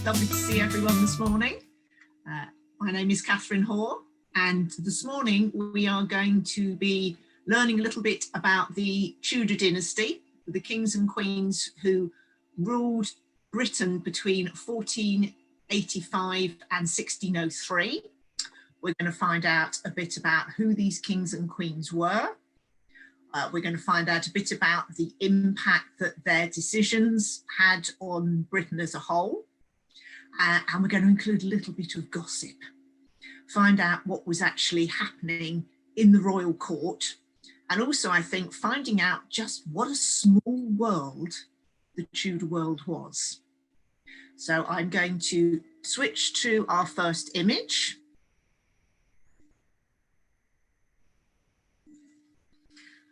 lovely to see everyone this morning. My name is Catherine Hoare, and this morning we are going to be learning a little bit about the Tudor dynasty, the kings and queens who ruled Britain between 1485 and 1603. We're going to find out a bit about who these kings and queens were. We're going to find out a bit about the impact that their decisions had on Britain as a whole. And we're going to include a little bit of gossip. Find out what was actually happening in the royal court. And also, I think, finding out just what a small world the Tudor world was. So I'm going to switch to our first image.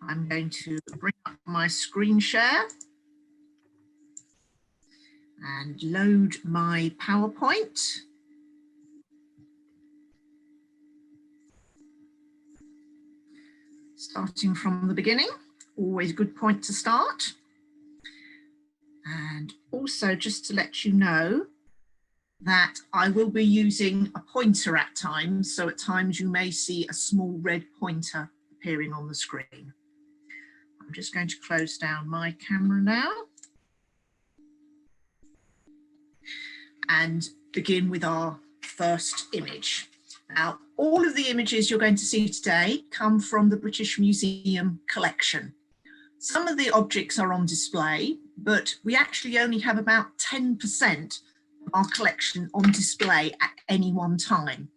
I'm going to bring up my screen share and load my PowerPoint. Starting from the beginning, always a good point to start. And also just to let you know that I will be using a pointer at times. So at times you may see a small red pointer appearing on the screen. I'm just going to close down my camera now and begin with our first image. Now, all of the images you're going to see today come from the British Museum collection. Some of the objects are on display, but we actually only have about 10% of our collection on display at any one time.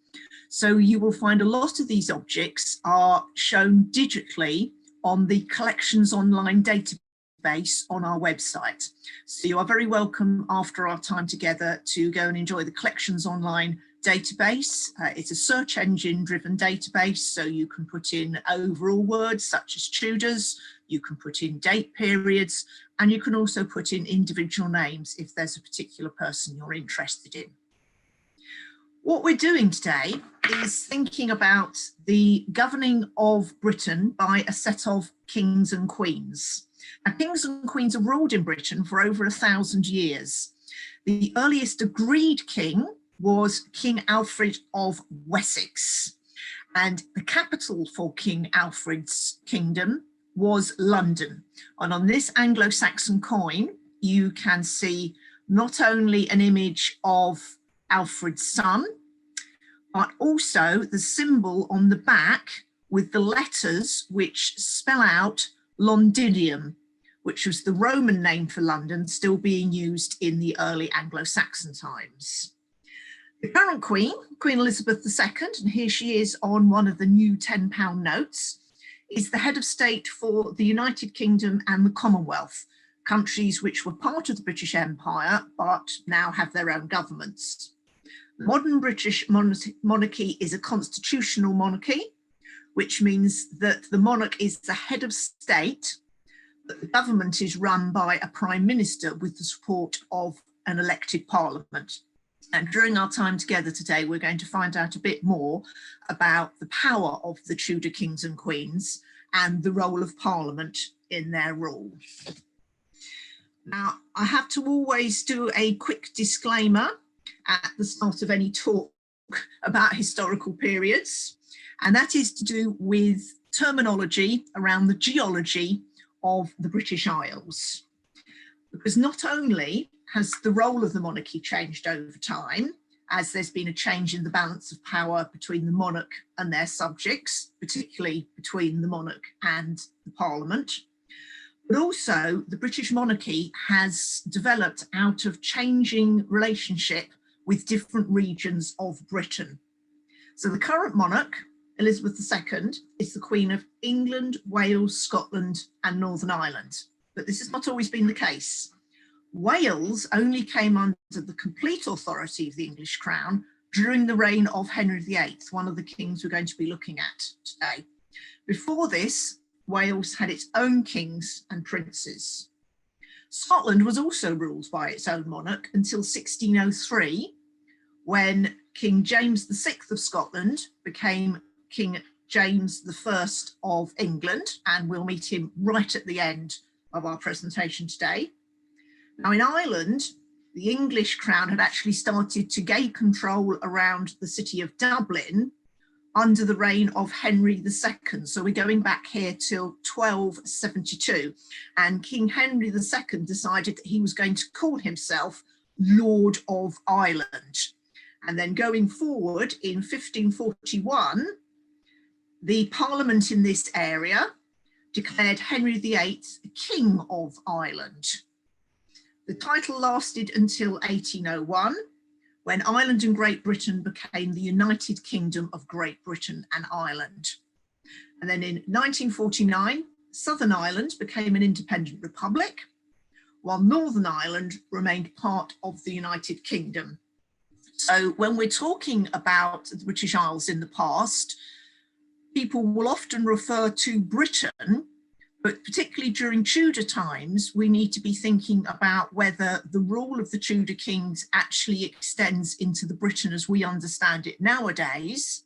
So you will find a lot of these objects are shown digitally on the Collections Online database on our website. So you are very welcome after our time together to go and enjoy the Collections Online database. It's a search engine driven database, so you can put in overall words such as Tudors, you can put in date periods, and you can also put in individual names if there's a particular person you're interested in. What we're doing today is thinking about the governing of Britain by a set of kings and queens. Now, kings and queens have ruled in Britain for over 1,000 years. The earliest agreed king was King Alfred of Wessex, and the capital for King Alfred's kingdom was London. And on this Anglo-Saxon coin, you can see not only an image of Alfred's son, but also the symbol on the back with the letters which spell out Londinium, which was the Roman name for London, still being used in the early Anglo-Saxon times. The current queen, Queen Elizabeth II, and here she is on one of the new £10 notes, is the head of state for the United Kingdom and the Commonwealth, countries which were part of the British Empire but now have their own governments. The modern British monarchy is a constitutional monarchy, which means that the monarch is the head of state, but the government is run by a prime minister with the support of an elected parliament. And during our time together today, we're going to find out a bit more about the power of the Tudor kings and queens and the role of Parliament in their rule. Now, I have to always do a quick disclaimer at the start of any talk about historical periods, and that is to do with terminology around the geology of the British Isles. Because not only has the role of the monarchy changed over time, as there's been a change in the balance of power between the monarch and their subjects, particularly between the monarch and the Parliament, but also the British monarchy has developed out of changing relationship with different regions of Britain. So the current monarch, Elizabeth II, is the Queen of England, Wales, Scotland, and Northern Ireland. But this has not always been the case. Wales only came under the complete authority of the English crown during the reign of Henry VIII, one of the kings we're going to be looking at today. Before this, Wales had its own kings and princes. Scotland was also ruled by its own monarch until 1603, when King James VI of Scotland became King James I of England, and we'll meet him right at the end of our presentation today. Now in Ireland, the English crown had actually started to gain control around the city of Dublin under the reign of Henry II. So we're going back here till 1272. And King Henry II decided that he was going to call himself Lord of Ireland. And then going forward in 1541, the Parliament in this area declared Henry VIII King of Ireland. The title lasted until 1801, when Ireland and Great Britain became the United Kingdom of Great Britain and Ireland. And then in 1949, Southern Ireland became an independent republic, while Northern Ireland remained part of the United Kingdom. So when we're talking about the British Isles in the past, people will often refer to Britain, but particularly during Tudor times, we need to be thinking about whether the rule of the Tudor kings actually extends into the Britain as we understand it nowadays,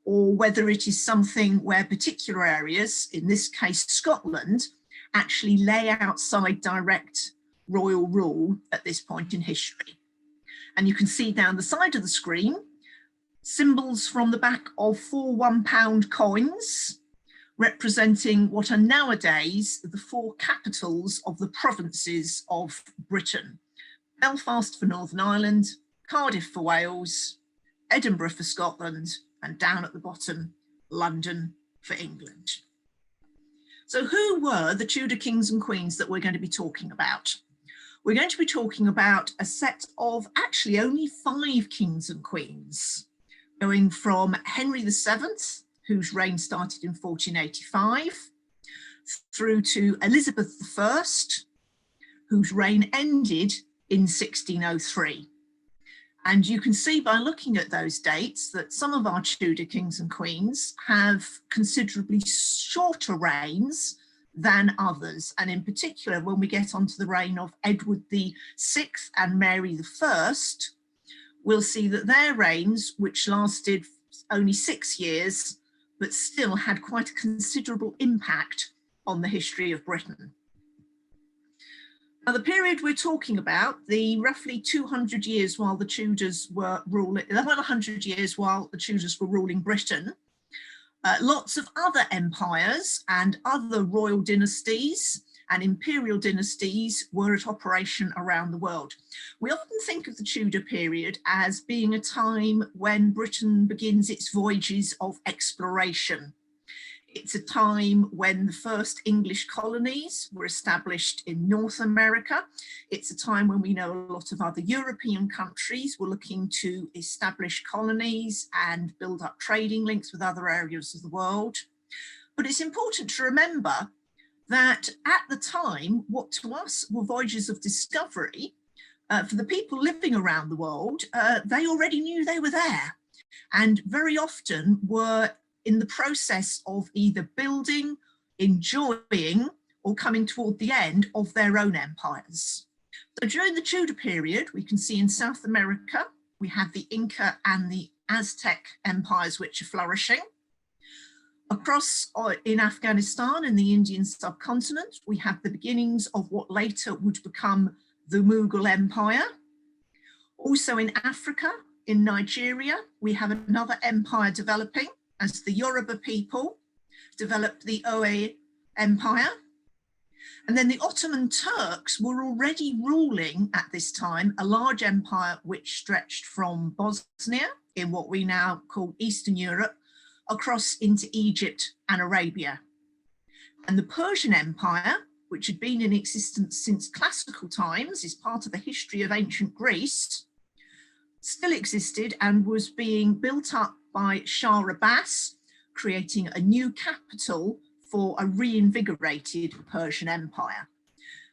or whether it is something where particular areas, in this case Scotland, actually lay outside direct royal rule at this point in history. And you can see down the side of the screen symbols from the back of 4 £1 coins, representing what are nowadays the 4 capitals of the provinces of Britain. Belfast for Northern Ireland, Cardiff for Wales, Edinburgh for Scotland, and down at the bottom, London for England. So who were the Tudor kings and queens that we're going to be talking about? We're going to be talking about a set of actually only 5 kings and queens, going from Henry VII, whose reign started in 1485, through to Elizabeth I, whose reign ended in 1603. And you can see by looking at those dates that some of our Tudor kings and queens have considerably shorter reigns than others. And in particular, when we get onto the reign of Edward VI and Mary I, we'll see that their reigns, which lasted only 6 years, but still had quite a considerable impact on the history of Britain. Now, the period we're talking about, the roughly 200 years while the Tudors were ruling, 100 years while the Tudors were ruling Britain, lots of other empires and other royal dynasties and imperial dynasties were at operation around the world. We often think of the Tudor period as being a time when Britain begins its voyages of exploration. It's a time when the first English colonies were established in North America. It's a time when we know a lot of other European countries were looking to establish colonies and build up trading links with other areas of the world. But it's important to remember that at the time, what to us were voyages of discovery, for the people living around the world, they already knew they were there and very often were in the process of either building, enjoying, or coming toward the end of their own empires. So during the Tudor period, we can see in South America, we have the Inca and the Aztec empires which are flourishing. Across in Afghanistan and the Indian subcontinent, we have the beginnings of what later would become the Mughal Empire. Also in Africa, in Nigeria, we have another empire developing as the Yoruba people developed the Oe Empire. And then the Ottoman Turks were already ruling at this time a large empire which stretched from Bosnia in what we now call Eastern Europe across into Egypt and Arabia. And the Persian Empire, which had been in existence since classical times, is part of the history of ancient Greece, still existed and was being built up by Shah Abbas, creating a new capital for a reinvigorated Persian Empire.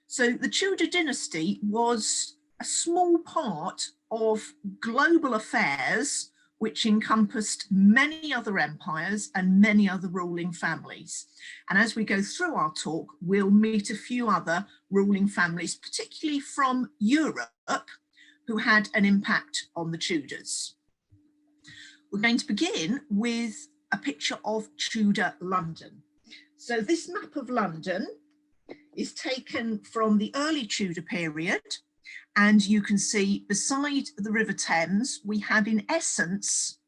So the Tudor dynasty was a small part of global affairs which encompassed many other empires and many other ruling families. And as we go through our talk, we'll meet a few other ruling families, particularly from Europe, who had an impact on the Tudors. We're going to begin with a picture of Tudor London. So this map of London is taken from the early Tudor period, And you can see beside the River Thames, we have in essence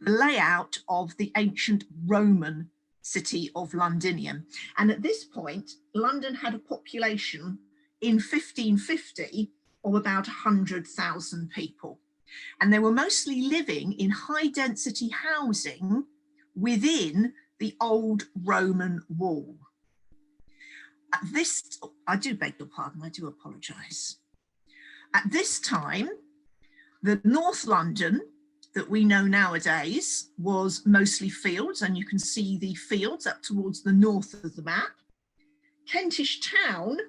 the layout of the ancient Roman city of Londinium. And at this point, London had a population in 1550 of about 100,000 people. And they were mostly living in high density housing within the old Roman wall. At this, I do beg your pardon, I do apologise. At this time, the North London that we know nowadays was mostly fields, and you can see the fields up towards the north of the map. Kentish Town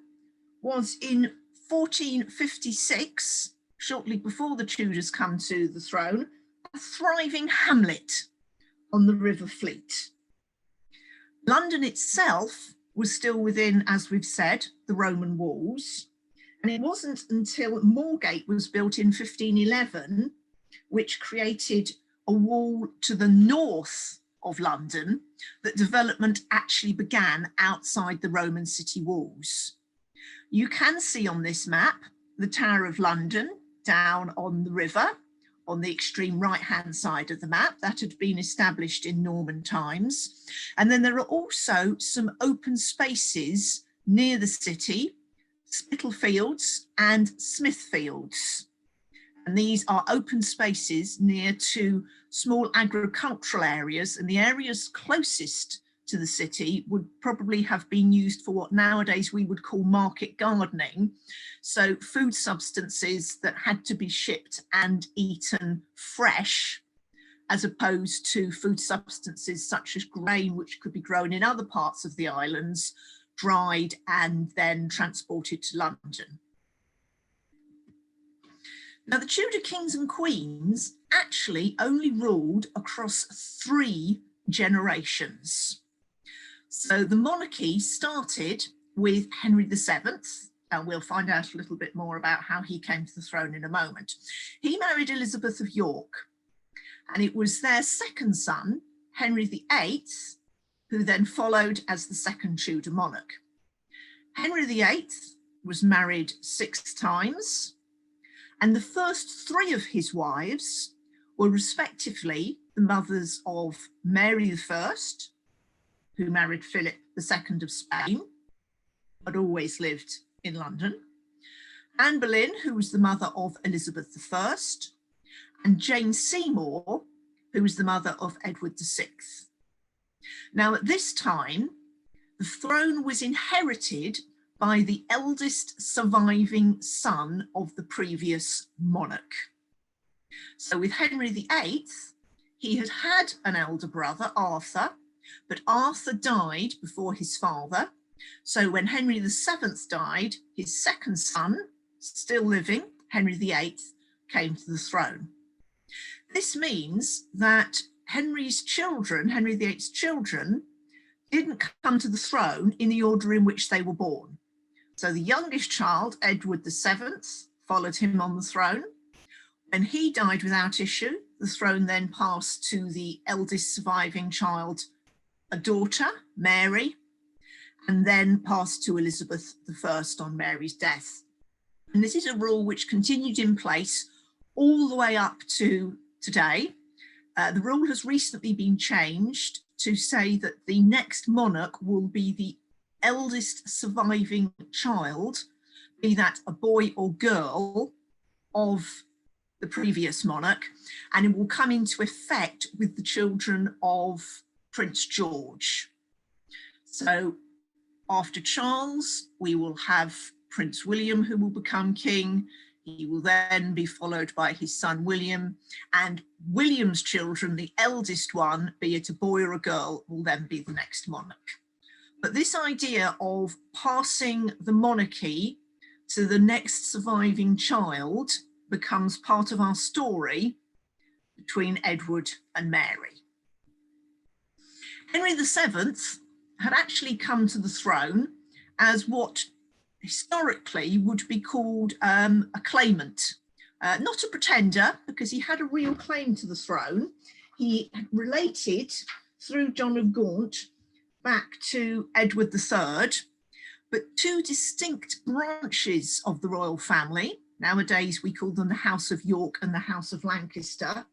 was in 1456, shortly before the Tudors come to the throne, a thriving hamlet on the River Fleet. London itself was still within, as we've said, the Roman walls. And it wasn't until Moorgate was built in 1511, which created a wall to the north of London, that development actually began outside the Roman city walls. You can see on this map the Tower of London down on the river, on the extreme right-hand side of the map. That had been established in Norman times. And then there are also some open spaces near the city, Spitalfields and Smithfields. And these are open spaces near to small agricultural areas, and the areas closest to the city would probably have been used for what nowadays we would call market gardening. So food substances that had to be shipped and eaten fresh, as opposed to food substances such as grain, which could be grown in other parts of the islands, dried and then transported to London. Now, the Tudor kings and queens actually only ruled across 3 generations. So the monarchy started with Henry VII, and we'll find out a little bit more about how he came to the throne in a moment. He married Elizabeth of York, and it was their second son, Henry VIII, who then followed as the second Tudor monarch. Henry VIII was married 6 times, and the first 3 of his wives were respectively the mothers of Mary I, who married Philip II of Spain, but always lived in London, Anne Boleyn, who was the mother of Elizabeth I, and Jane Seymour, who was the mother of Edward VI. Now, at this time, the throne was inherited by the eldest surviving son of the previous monarch. So with Henry VIII, he had had an elder brother, Arthur, but Arthur died before his father. So when Henry VII died, his second son, still living, Henry VIII, came to the throne. This means that Henry VIII's children, didn't come to the throne in the order in which they were born. So the youngest child, Edward VII, followed him on the throne. When he died without issue, the throne then passed to the eldest surviving child, a daughter, Mary, and then passed to Elizabeth I on Mary's death. And this is a rule which continued in place all the way up to today. The rule has recently been changed to say that the next monarch will be the eldest surviving child, be that a boy or girl, of the previous monarch, and it will come into effect with the children of Prince George. So after Charles, we will have Prince William, who will become king. He will then be followed by his son William, and William's children, the eldest one, be it a boy or a girl, will then be the next monarch. But this idea of passing the monarchy to the next surviving child becomes part of our story between Edward and Mary. Henry VII had actually come to the throne as what historically would be called a claimant, not a pretender, because he had a real claim to the throne. He related through John of Gaunt back to Edward III, but 2 distinct branches of the royal family, nowadays we call them the House of York and the House of Lancaster,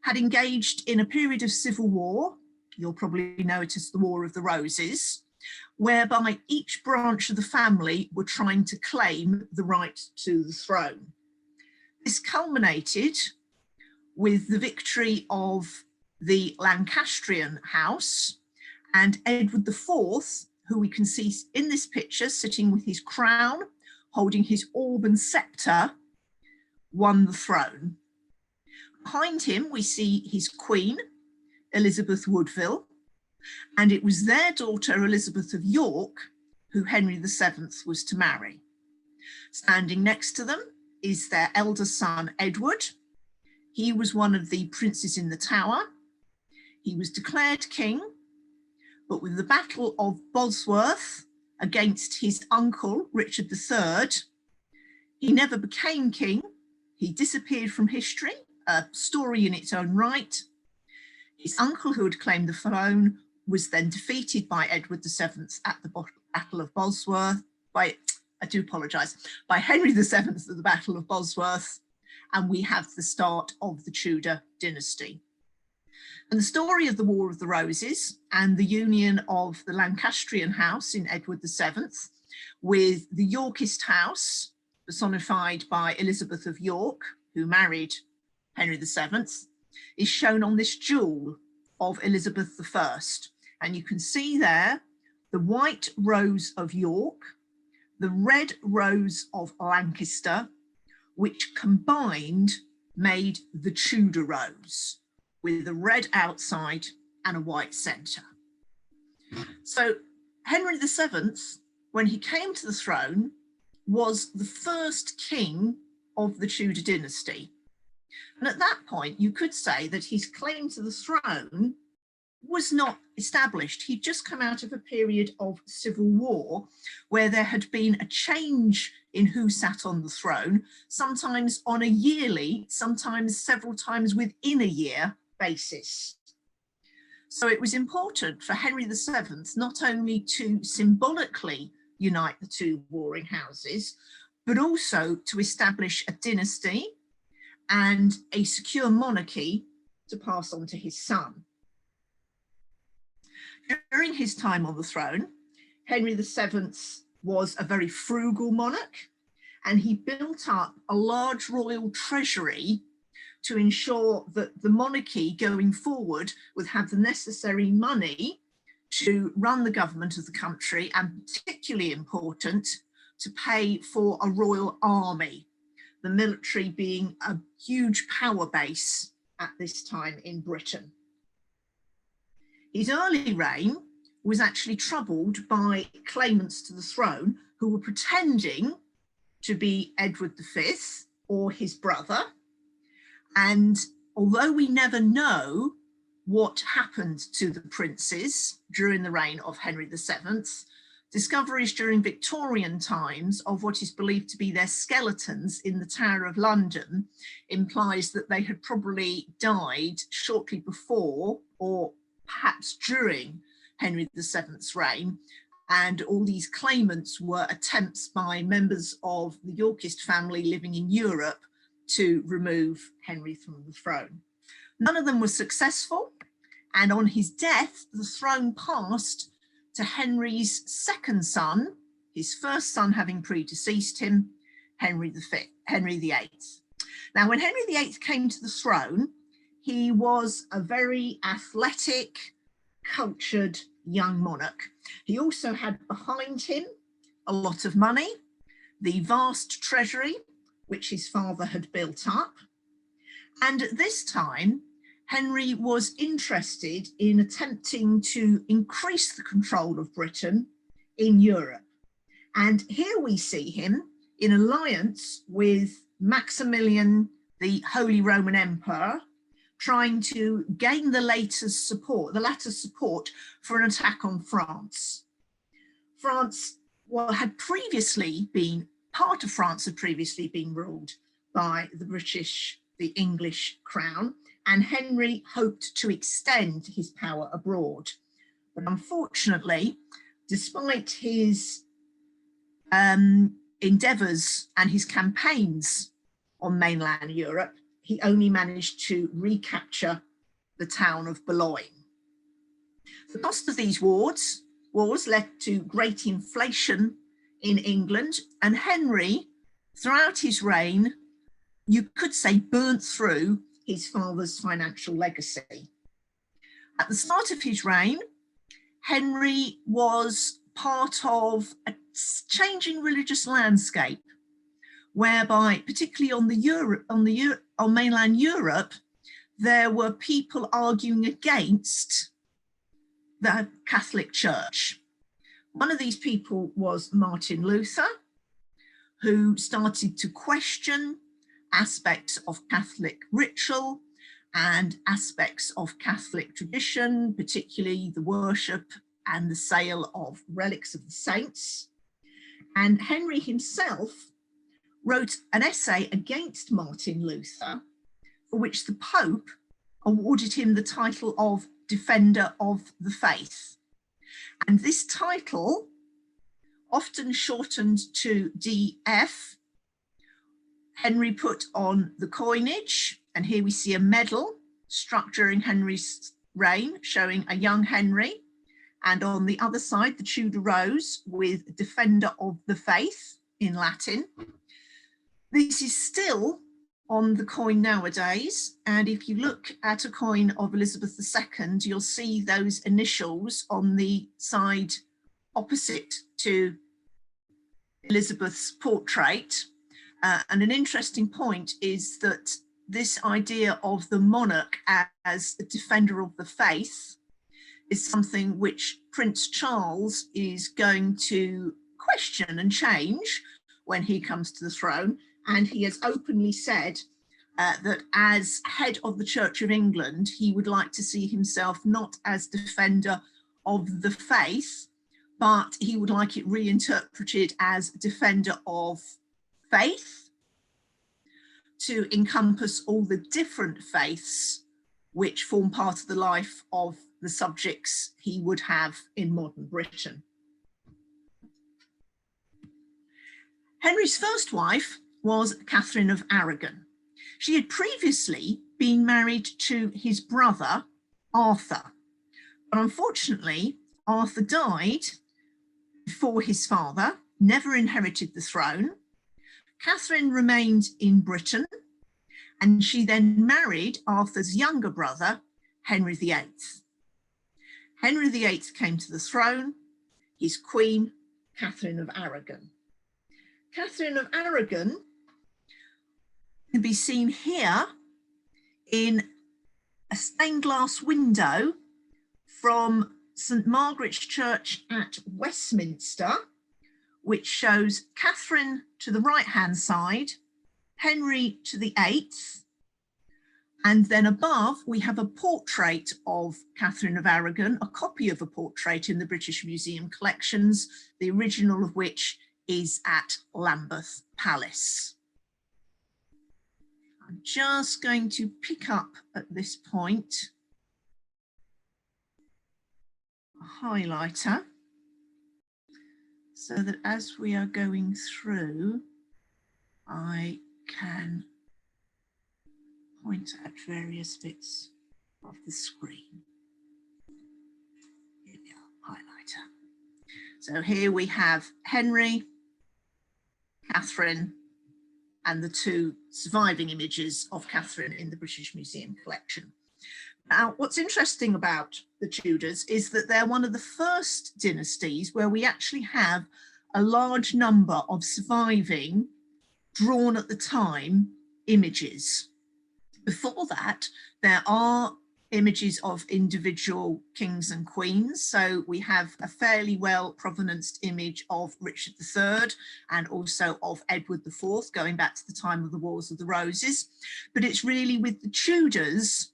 had engaged in a period of civil war. You'll probably know it as the War of the Roses, whereby each branch of the family were trying to claim the right to the throne. This culminated with the victory of the Lancastrian house, and Edward IV, who we can see in this picture sitting with his crown, holding his orb and sceptre, won the throne. Behind him, we see his queen, Elizabeth Woodville, and it was their daughter, Elizabeth of York, who Henry VII was to marry. Standing next to them is their elder son, Edward. He was one of the princes in the Tower. He was declared king, but with the Battle of Bosworth against his uncle, Richard III, he never became king. He disappeared from history, a story in its own right. His uncle, who had claimed the throne, was then defeated by Edward VII at the Battle of Bosworth, by Henry VII at the Battle of Bosworth, and we have the start of the Tudor dynasty. And the story of the War of the Roses and the union of the Lancastrian house in Edward VII with the Yorkist house, personified by Elizabeth of York, who married Henry VII, is shown on this jewel of Elizabeth I. And you can see there the white rose of York, the red rose of Lancaster, which combined made the Tudor rose, with a red outside and a white centre. So Henry VII, when he came to the throne, was the first king of the Tudor dynasty. And at that point, you could say that his claim to the throne was not established. He'd just come out of a period of civil war where there had been a change in who sat on the throne, sometimes on a yearly, sometimes several times within a year basis. So it was important for Henry VII not only to symbolically unite the two warring houses, but also to establish a dynasty and a secure monarchy to pass on to his son. During his time on the throne, Henry VII was a very frugal monarch, and he built up a large royal treasury to ensure that the monarchy going forward would have the necessary money to run the government of the country, and particularly important, to pay for a royal army, the military being a huge power base at this time in Britain. His early reign was actually troubled by claimants to the throne who were pretending to be Edward V or his brother. And although we never know what happened to the princes during the reign of Henry VII, discoveries during Victorian times of what is believed to be their skeletons in the Tower of London implies that they had probably died shortly before or perhaps during Henry VII's reign, and all these claimants were attempts by members of the Yorkist family living in Europe to remove Henry from the throne. None of them was successful, and on his death, the throne passed to Henry's second son, his first son having predeceased him, Henry VIII. Now, when Henry VIII came to the throne, he was a very athletic, cultured young monarch. He also had behind him a lot of money, the vast treasury, which his father had built up. And at this time, Henry was interested in attempting to increase the control of Britain in Europe. And here we see him in alliance with Maximilian, the Holy Roman Emperor, trying to gain the latter's support for an attack on France. Part of France had previously been ruled by the English crown, and Henry hoped to extend his power abroad. But unfortunately, despite his endeavours and his campaigns on mainland Europe, he only managed to recapture the town of Boulogne. The cost of these wars led to great inflation in England, and Henry, throughout his reign, you could say burnt through his father's financial legacy. At the start of his reign, Henry was part of a changing religious landscape, whereby, particularly on mainland Europe, there were people arguing against the Catholic Church. One of these people was Martin Luther, who started to question aspects of Catholic ritual and aspects of Catholic tradition, particularly the worship and the sale of relics of the saints. And Henry himself wrote an essay against Martin Luther, for which the Pope awarded him the title of Defender of the Faith. And this title, often shortened to DF, Henry put on the coinage, and here we see a medal struck during Henry's reign showing a young Henry, and on the other side the Tudor rose with Defender of the Faith in Latin. This is still on the coin nowadays, and if you look at a coin of Elizabeth II, you'll see those initials on the side opposite to Elizabeth's portrait. And an interesting point is that this idea of the monarch as the defender of the faith is something which Prince Charles is going to question and change when he comes to the throne. And he has openly said that as head of the Church of England, he would like to see himself not as defender of the faith, but he would like it reinterpreted as defender of faith, to encompass all the different faiths which form part of the life of the subjects he would have in modern Britain. Henry's first wife was Catherine of Aragon. She had previously been married to his brother, Arthur, but unfortunately, Arthur died before his father, never inherited the throne. Catherine remained in Britain, and she then married Arthur's younger brother, Henry VIII. Henry VIII came to the throne, his queen, Catherine of Aragon. Catherine of Aragon can be seen here in a stained glass window from St Margaret's Church at Westminster, which shows Catherine to the right-hand side, Henry to the 8th, and then above we have a portrait of Catherine of Aragon, a copy of a portrait in the British Museum collections, the original of which is at Lambeth Palace. I'm just going to pick up at this point a highlighter so that as we are going through, I can point at various bits of the screen. Here we are, highlighter. So here we have Henry, Catherine, and the two surviving images of Catherine in the British Museum collection. Now, what's interesting about the Tudors is that they're one of the first dynasties where we actually have a large number of surviving, drawn at the time, images. Before that, there are images of individual kings and queens. So we have a fairly well provenanced image of Richard III and also of Edward IV, going back to the time of the Wars of the Roses. But it's really with the Tudors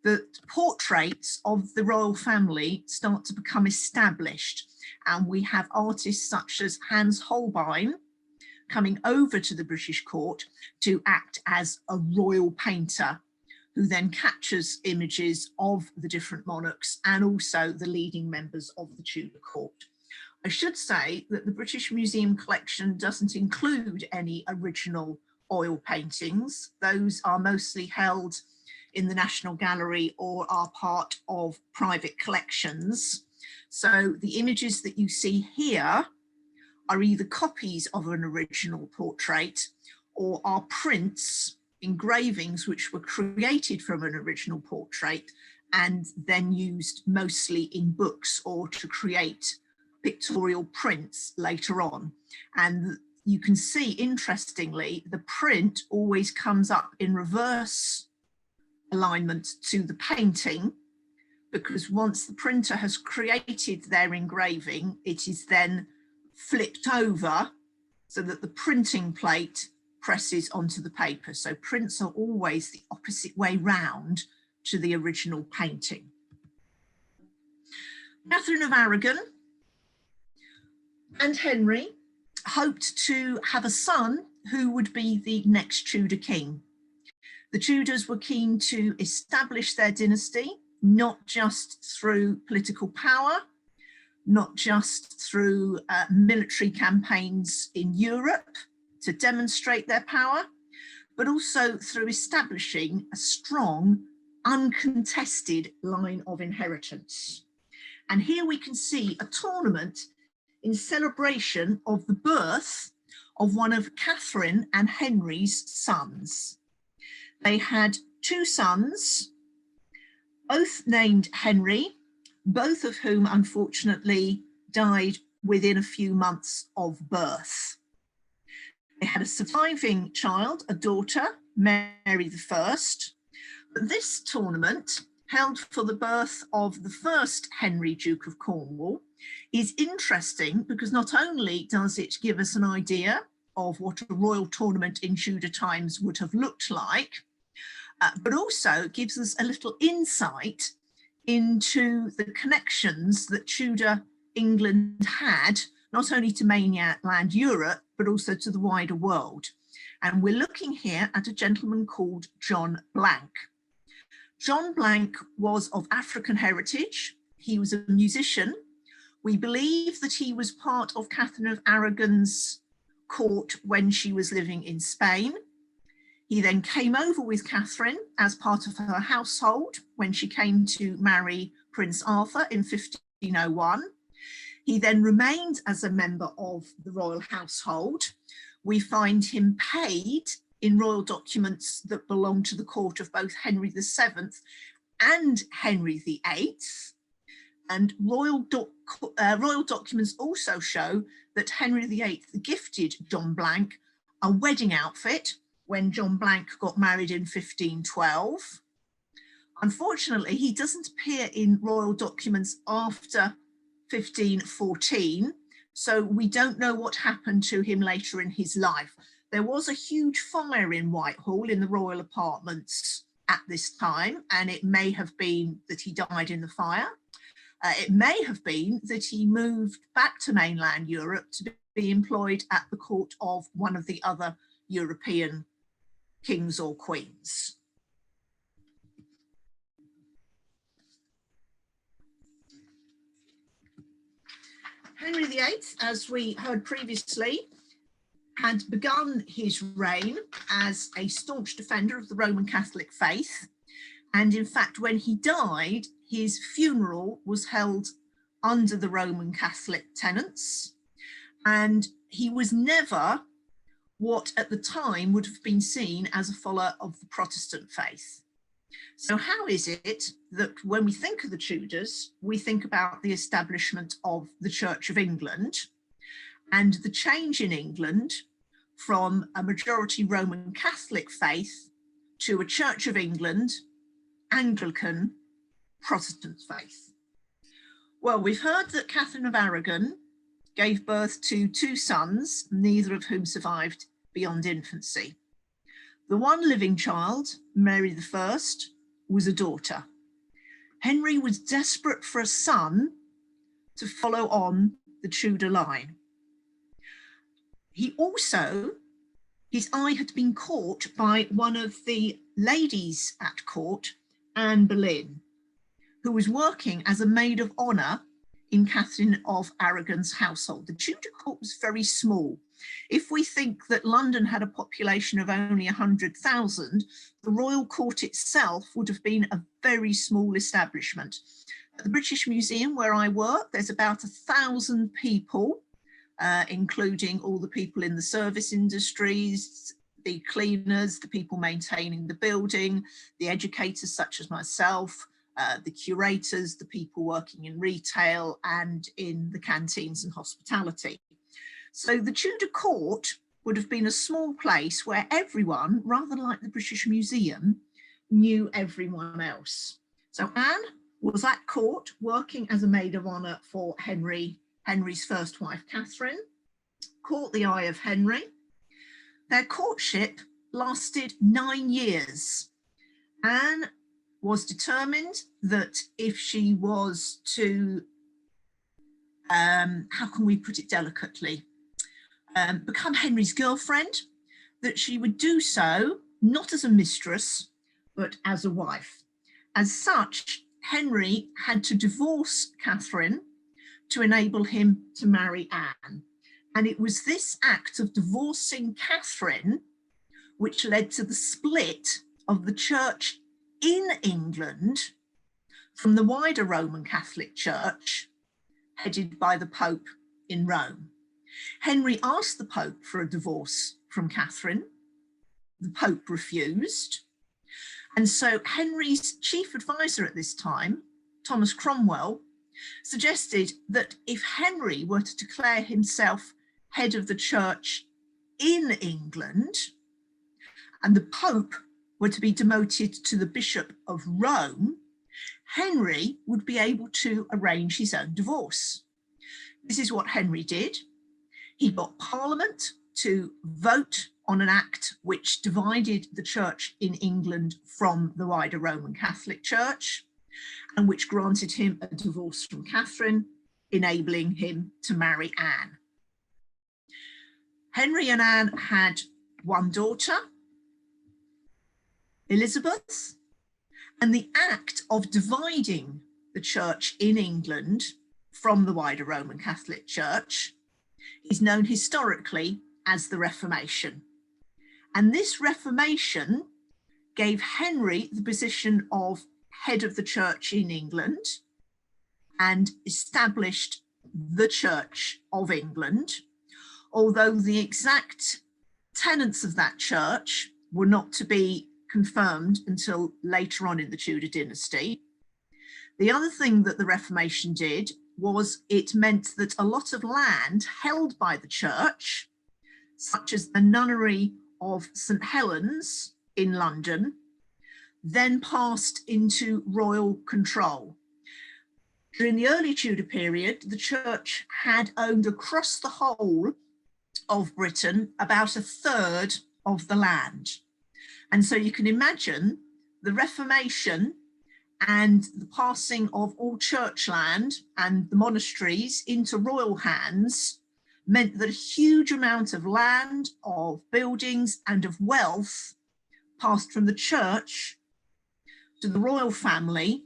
that portraits of the royal family start to become established. And we have artists such as Hans Holbein coming over to the British court to act as a royal painter, who then captures images of the different monarchs and also the leading members of the Tudor court. I should say that the British Museum collection doesn't include any original oil paintings. Those are mostly held in the National Gallery or are part of private collections. So the images that you see here are either copies of an original portrait or are prints, engravings which were created from an original portrait and then used mostly in books or to create pictorial prints later on. And you can see, interestingly, the print always comes up in reverse alignment to the painting, because once the printer has created their engraving, it is then flipped over so that the printing plate presses onto the paper. So prints are always the opposite way round to the original painting. Catherine of Aragon and Henry hoped to have a son who would be the next Tudor king. The Tudors were keen to establish their dynasty, not just through political power, not just through military campaigns in Europe to demonstrate their power, but also through establishing a strong, uncontested line of inheritance. And here we can see a tournament in celebration of the birth of one of Catherine and Henry's sons. They had two sons, both named Henry, both of whom unfortunately died within a few months of birth. They had a surviving child, a daughter, Mary I. But this tournament, held for the birth of the first Henry, Duke of Cornwall, is interesting because not only does it give us an idea of what a royal tournament in Tudor times would have looked like, but also gives us a little insight into the connections that Tudor England had, not only to mainland Europe, but also to the wider world. And we're looking here at a gentleman called John Blank. John Blank was of African heritage. He was a musician. We believe that he was part of Catherine of Aragon's court when she was living in Spain. He then came over with Catherine as part of her household when she came to marry Prince Arthur in 1501. He then remained as a member of the royal household. We find him paid in royal documents that belong to the court of both Henry VII and Henry VIII. And royal documents also show that Henry VIII gifted John Blank a wedding outfit when John Blank got married in 1512. Unfortunately, he doesn't appear in royal documents after 1514, so we don't know what happened to him later in his life. There was a huge fire in Whitehall in the royal apartments at this time, and it may have been that he died in the fire. It may have been that he moved back to mainland Europe to be employed at the court of one of the other European kings or queens. Henry VIII, as we heard previously, had begun his reign as a staunch defender of the Roman Catholic faith. And in fact, when he died, his funeral was held under the Roman Catholic tenets. And he was never what at the time would have been seen as a follower of the Protestant faith. So how is it that when we think of the Tudors, we think about the establishment of the Church of England and the change in England from a majority Roman Catholic faith to a Church of England, Anglican, Protestant faith? Well, we've heard that Catherine of Aragon gave birth to two sons, neither of whom survived beyond infancy. The one living child, Mary I, was a daughter. Henry was desperate for a son to follow on the Tudor line. He also, his eye had been caught by one of the ladies at court, Anne Boleyn, who was working as a maid of honour in Catherine of Aragon's household. The Tudor court was very small. If we think that London had a population of only 100,000, the royal court itself would have been a very small establishment. At the British Museum, where I work, there's about 1,000 people, including all the people in the service industries, the cleaners, the people maintaining the building, the educators such as myself, the curators, the people working in retail and in the canteens and hospitality. So the Tudor court would have been a small place where everyone, rather like the British Museum, knew everyone else. So Anne was at court working as a maid of honour for Henry's first wife, Catherine, caught the eye of Henry. Their courtship lasted 9 years. Anne was determined that if she was to, how can we put it delicately, become Henry's girlfriend, that she would do so not as a mistress, but as a wife. As such, Henry had to divorce Catherine to enable him to marry Anne. And it was this act of divorcing Catherine which led to the split of the church in England from the wider Roman Catholic Church, headed by the Pope in Rome. Henry asked the Pope for a divorce from Catherine. The Pope refused. And so Henry's chief advisor at this time, Thomas Cromwell, suggested that if Henry were to declare himself head of the church in England and the Pope were to be demoted to the Bishop of Rome, Henry would be able to arrange his own divorce. This is what Henry did. He got Parliament to vote on an act which divided the church in England from the wider Roman Catholic Church, and which granted him a divorce from Catherine, enabling him to marry Anne. Henry and Anne had one daughter, Elizabeth, and the act of dividing the church in England from the wider Roman Catholic Church is known historically as the Reformation. And this Reformation gave Henry the position of head of the church in England and established the Church of England, although the exact tenets of that church were not to be confirmed until later on in the Tudor dynasty. The other thing that the Reformation did was it meant that a lot of land held by the church, such as the nunnery of St. Helens in London, then passed into royal control. During the early Tudor period, the church had owned across the whole of Britain about a third of the land. And so you can imagine the Reformation and the passing of all church land and the monasteries into royal hands meant that a huge amount of land, of buildings and of wealth passed from the church to the royal family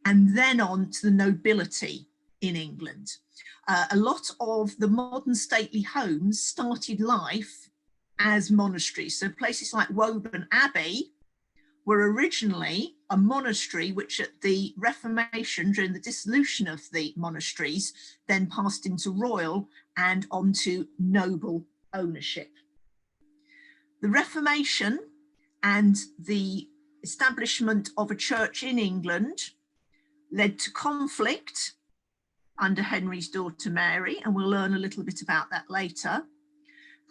and then on to the nobility in England. A lot of the modern stately homes started life as monasteries. So places like Woburn Abbey were originally a monastery which at the Reformation, during the dissolution of the monasteries, then passed into royal and onto noble ownership. The Reformation and the establishment of a church in England led to conflict under Henry's daughter Mary, and we'll learn a little bit about that later,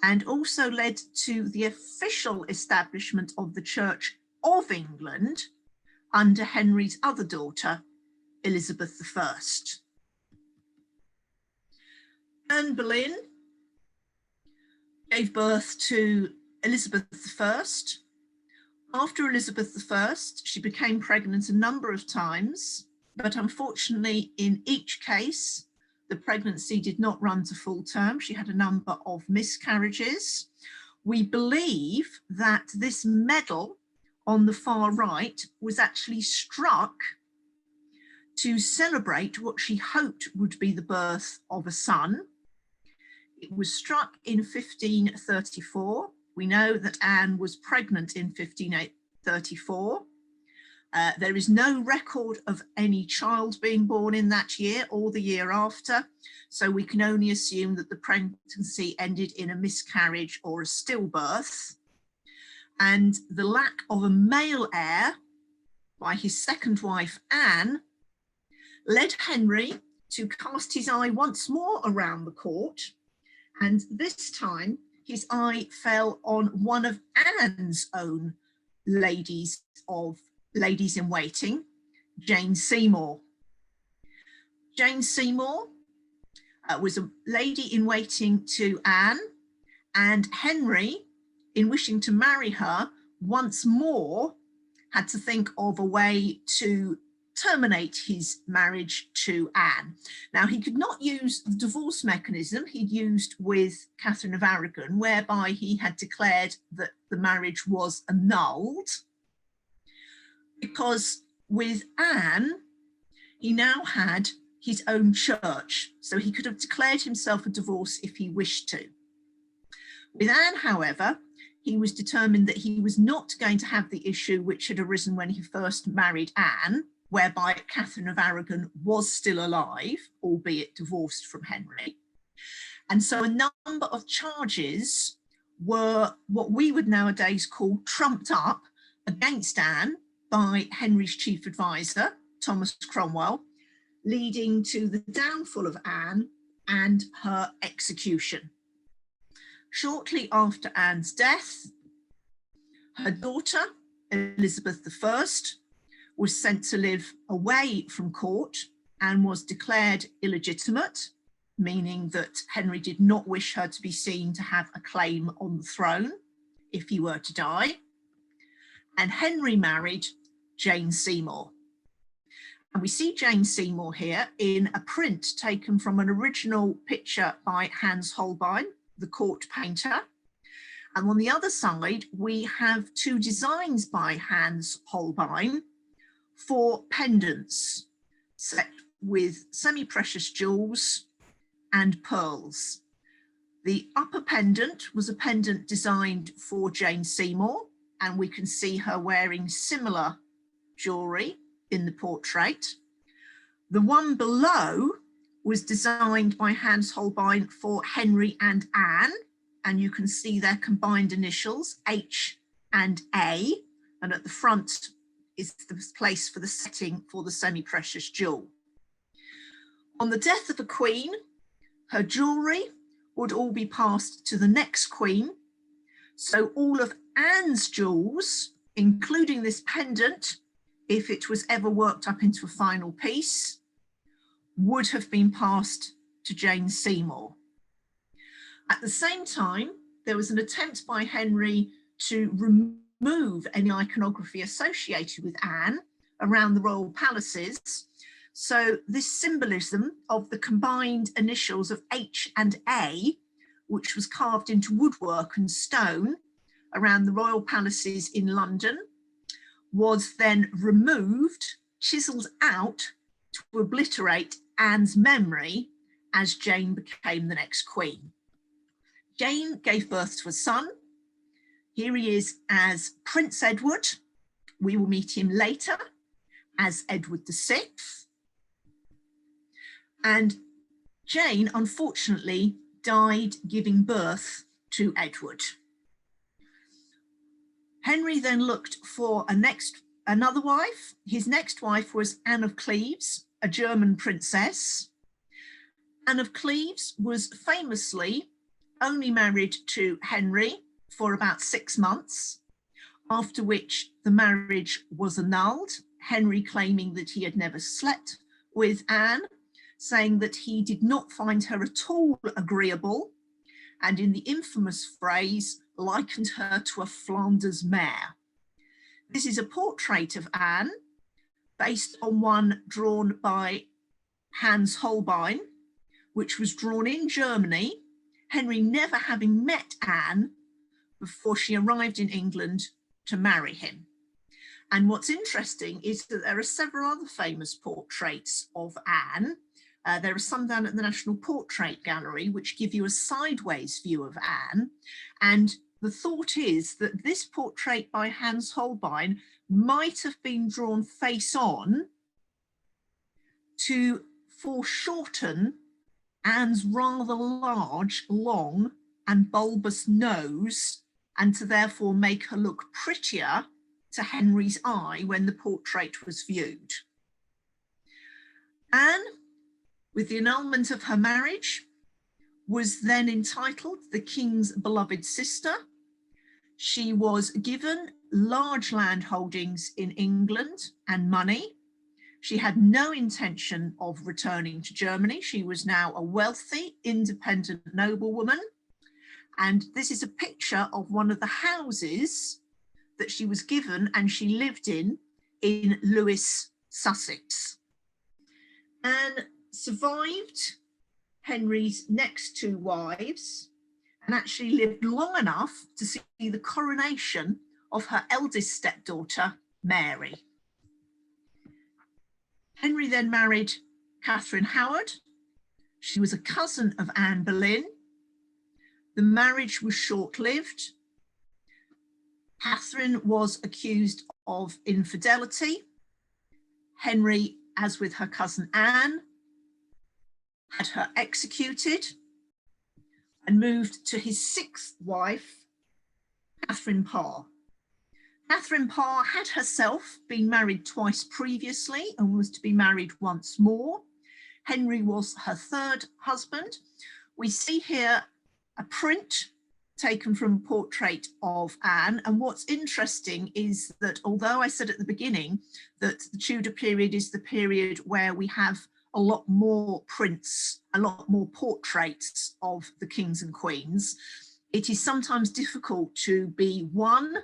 and also led to the official establishment of the Church of England under Henry's other daughter, Elizabeth I. Anne Boleyn gave birth to Elizabeth I. After Elizabeth I, she became pregnant a number of times, but unfortunately in each case, the pregnancy did not run to full term. She had a number of miscarriages. We believe that this medal on the far right was actually struck to celebrate what she hoped would be the birth of a son. It was struck in 1534. We know that Anne was pregnant in 1534. There is no record of any child being born in that year or the year after, so we can only assume that the pregnancy ended in a miscarriage or a stillbirth. And the lack of a male heir by his second wife, Anne, led Henry to cast his eye once more around the court, and this time his eye fell on one of Anne's own ladies in waiting, Jane Seymour. Jane Seymour was a lady in waiting to Anne, and Henry, in wishing to marry her, once more had to think of a way to terminate his marriage to Anne. Now, he could not use the divorce mechanism he'd used with Catherine of Aragon, whereby he had declared that the marriage was annulled, because with Anne, he now had his own church, so he could have declared himself a divorce if he wished to. With Anne, however, he was determined that he was not going to have the issue which had arisen when he first married Anne, whereby Catherine of Aragon was still alive, albeit divorced from Henry. And so a number of charges were what we would nowadays call trumped up against Anne by Henry's chief advisor, Thomas Cromwell, leading to the downfall of Anne and her execution. Shortly after Anne's death, her daughter, Elizabeth I, was sent to live away from court and was declared illegitimate, meaning that Henry did not wish her to be seen to have a claim on the throne if he were to die. And Henry married Jane Seymour. And we see Jane Seymour here in a print taken from an original picture by Hans Holbein, the court painter. And on the other side, we have two designs by Hans Holbein for pendants set with semi-precious jewels and pearls. The upper pendant was a pendant designed for Jane Seymour, and we can see her wearing similar jewellery in the portrait. The one below was designed by Hans Holbein for Henry and Anne, and you can see their combined initials, H and A, and at the front is the place for the setting for the semi-precious jewel. On the death of a queen, her jewellery would all be passed to the next queen, so all of Anne's jewels, including this pendant, if it was ever worked up into a final piece, would have been passed to Jane Seymour. At the same time, there was an attempt by Henry to remove any iconography associated with Anne around the royal palaces. So this symbolism of the combined initials of H and A, which was carved into woodwork and stone around the royal palaces in London, was then removed, chiselled out to obliterate Anne's memory as Jane became the next queen. Jane gave birth to a son. Here he is as Prince Edward. We will meet him later as Edward VI. And Jane, unfortunately, died giving birth to Edward. Henry then looked for another wife. His next wife was Anne of Cleves, a German princess. Anne of Cleves was famously only married to Henry for about 6 months, after which the marriage was annulled, Henry claiming that he had never slept with Anne, saying that he did not find her at all agreeable, and in the infamous phrase, likened her to a Flanders mare. This is a portrait of Anne based on one drawn by Hans Holbein, which was drawn in Germany, Henry never having met Anne before she arrived in England to marry him. And what's interesting is that there are several other famous portraits of Anne. There are some down at the National Portrait Gallery, which give you a sideways view of Anne. And the thought is that this portrait by Hans Holbein might have been drawn face on to foreshorten Anne's rather large, long and bulbous nose, and to therefore make her look prettier to Henry's eye when the portrait was viewed. Anne, with the annulment of her marriage, was then entitled the King's beloved sister. She was given large land holdings in England and money. She had no intention of returning to Germany. She was now a wealthy, independent noblewoman. And this is a picture of one of the houses that she was given and she lived in Lewes, Sussex. Anne survived Henry's next two wives and actually lived long enough to see the coronation of her eldest stepdaughter, Mary. Henry then married Catherine Howard. She was a cousin of Anne Boleyn. The marriage was short-lived. Catherine was accused of infidelity. Henry, as with her cousin Anne, had her executed and moved to his sixth wife, Catherine Parr. Catherine Parr had herself been married twice previously and was to be married once more. Henry was her third husband. We see here a print taken from a portrait of Anne. And what's interesting is that although I said at the beginning that the Tudor period is the period where we have a lot more prints, a lot more portraits of the kings and queens, it is sometimes difficult to be, one,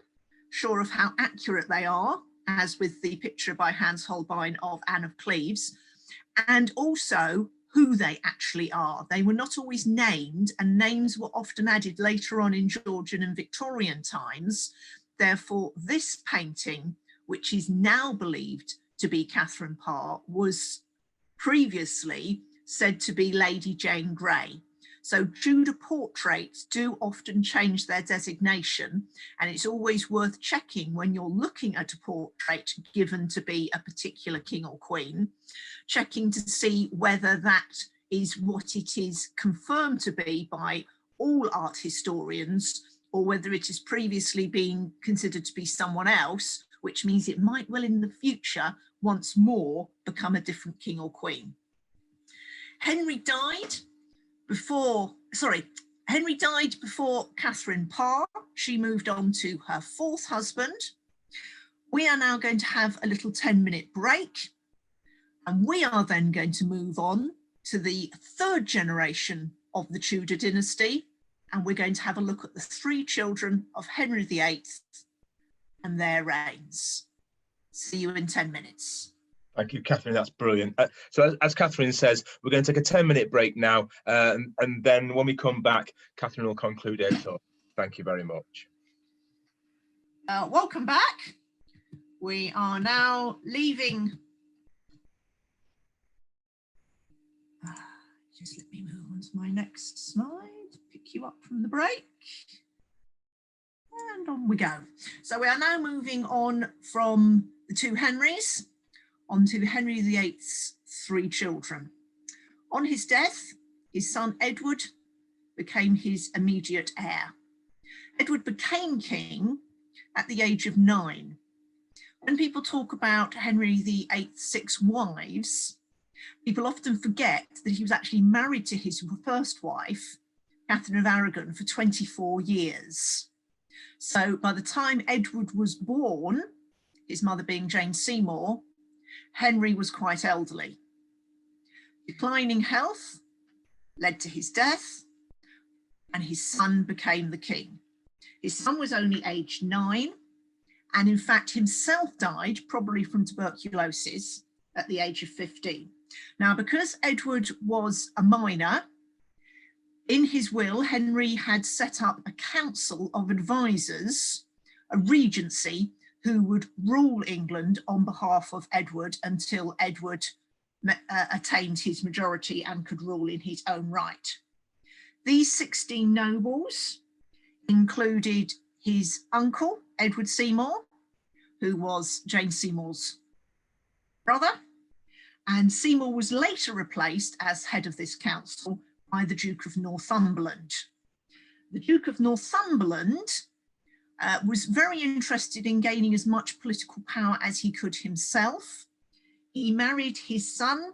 sure of how accurate they are, as with the picture by Hans Holbein of Anne of Cleves, and also who they actually are. They were not always named, and names were often added later on in Georgian and Victorian times. Therefore, this painting, which is now believed to be Catherine Parr, was previously said to be Lady Jane Grey. So Tudor portraits do often change their designation, and it's always worth checking when you're looking at a portrait given to be a particular king or queen, checking to see whether that is what it is confirmed to be by all art historians, or whether it has previously been considered to be someone else, which means it might well in the future once more become a different king or queen. Henry died before Catherine Parr. She moved on to her fourth husband. We are now going to have a little 10-minute break, and we are then going to move on to the third generation of the Tudor dynasty, and we're going to have a look at the three children of Henry VIII and their reigns. See you in 10 minutes. Thank you, Catherine. That's brilliant. So as Catherine says, we're going to take a 10-minute break now, and then when we come back, Catherine will conclude our talk. Thank you very much. Welcome back. We are now leaving. Just let me move on to my next slide, pick you up from the break. And on we go. So we are now moving on from the two Henrys onto Henry VIII's three children. On his death, his son Edward became his immediate heir. Edward became king at the age of 9. When people talk about Henry VIII's 6 wives, people often forget that he was actually married to his first wife, Catherine of Aragon, for 24 years. So by the time Edward was born, his mother being Jane Seymour, Henry was quite elderly. Declining health led to his death, and his son became the king. His son was only aged 9, and in fact himself died probably from tuberculosis at the age of 15. Now, because Edward was a minor, in his will, Henry had set up a council of advisors, a regency, who would rule England on behalf of Edward until Edward attained his majority and could rule in his own right. These 16 nobles included his uncle, Edward Seymour, who was Jane Seymour's brother, and Seymour was later replaced as head of this council by the Duke of Northumberland. The Duke of Northumberland was very interested in gaining as much political power as he could himself. He married his son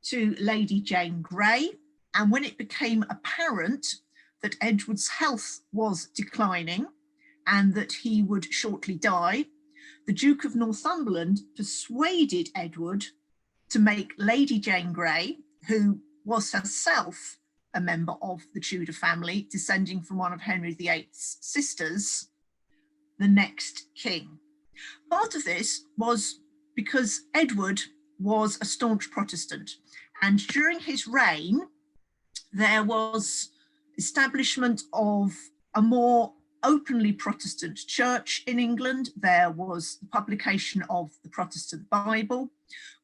to Lady Jane Grey, and when it became apparent that Edward's health was declining and that he would shortly die, the Duke of Northumberland persuaded Edward to make Lady Jane Grey, who was herself a member of the Tudor family, descending from one of Henry VIII's sisters, the next king. Part of this was because Edward was a staunch Protestant, and during his reign, there was establishment of a more openly Protestant church in England. There was the publication of the Protestant Bible.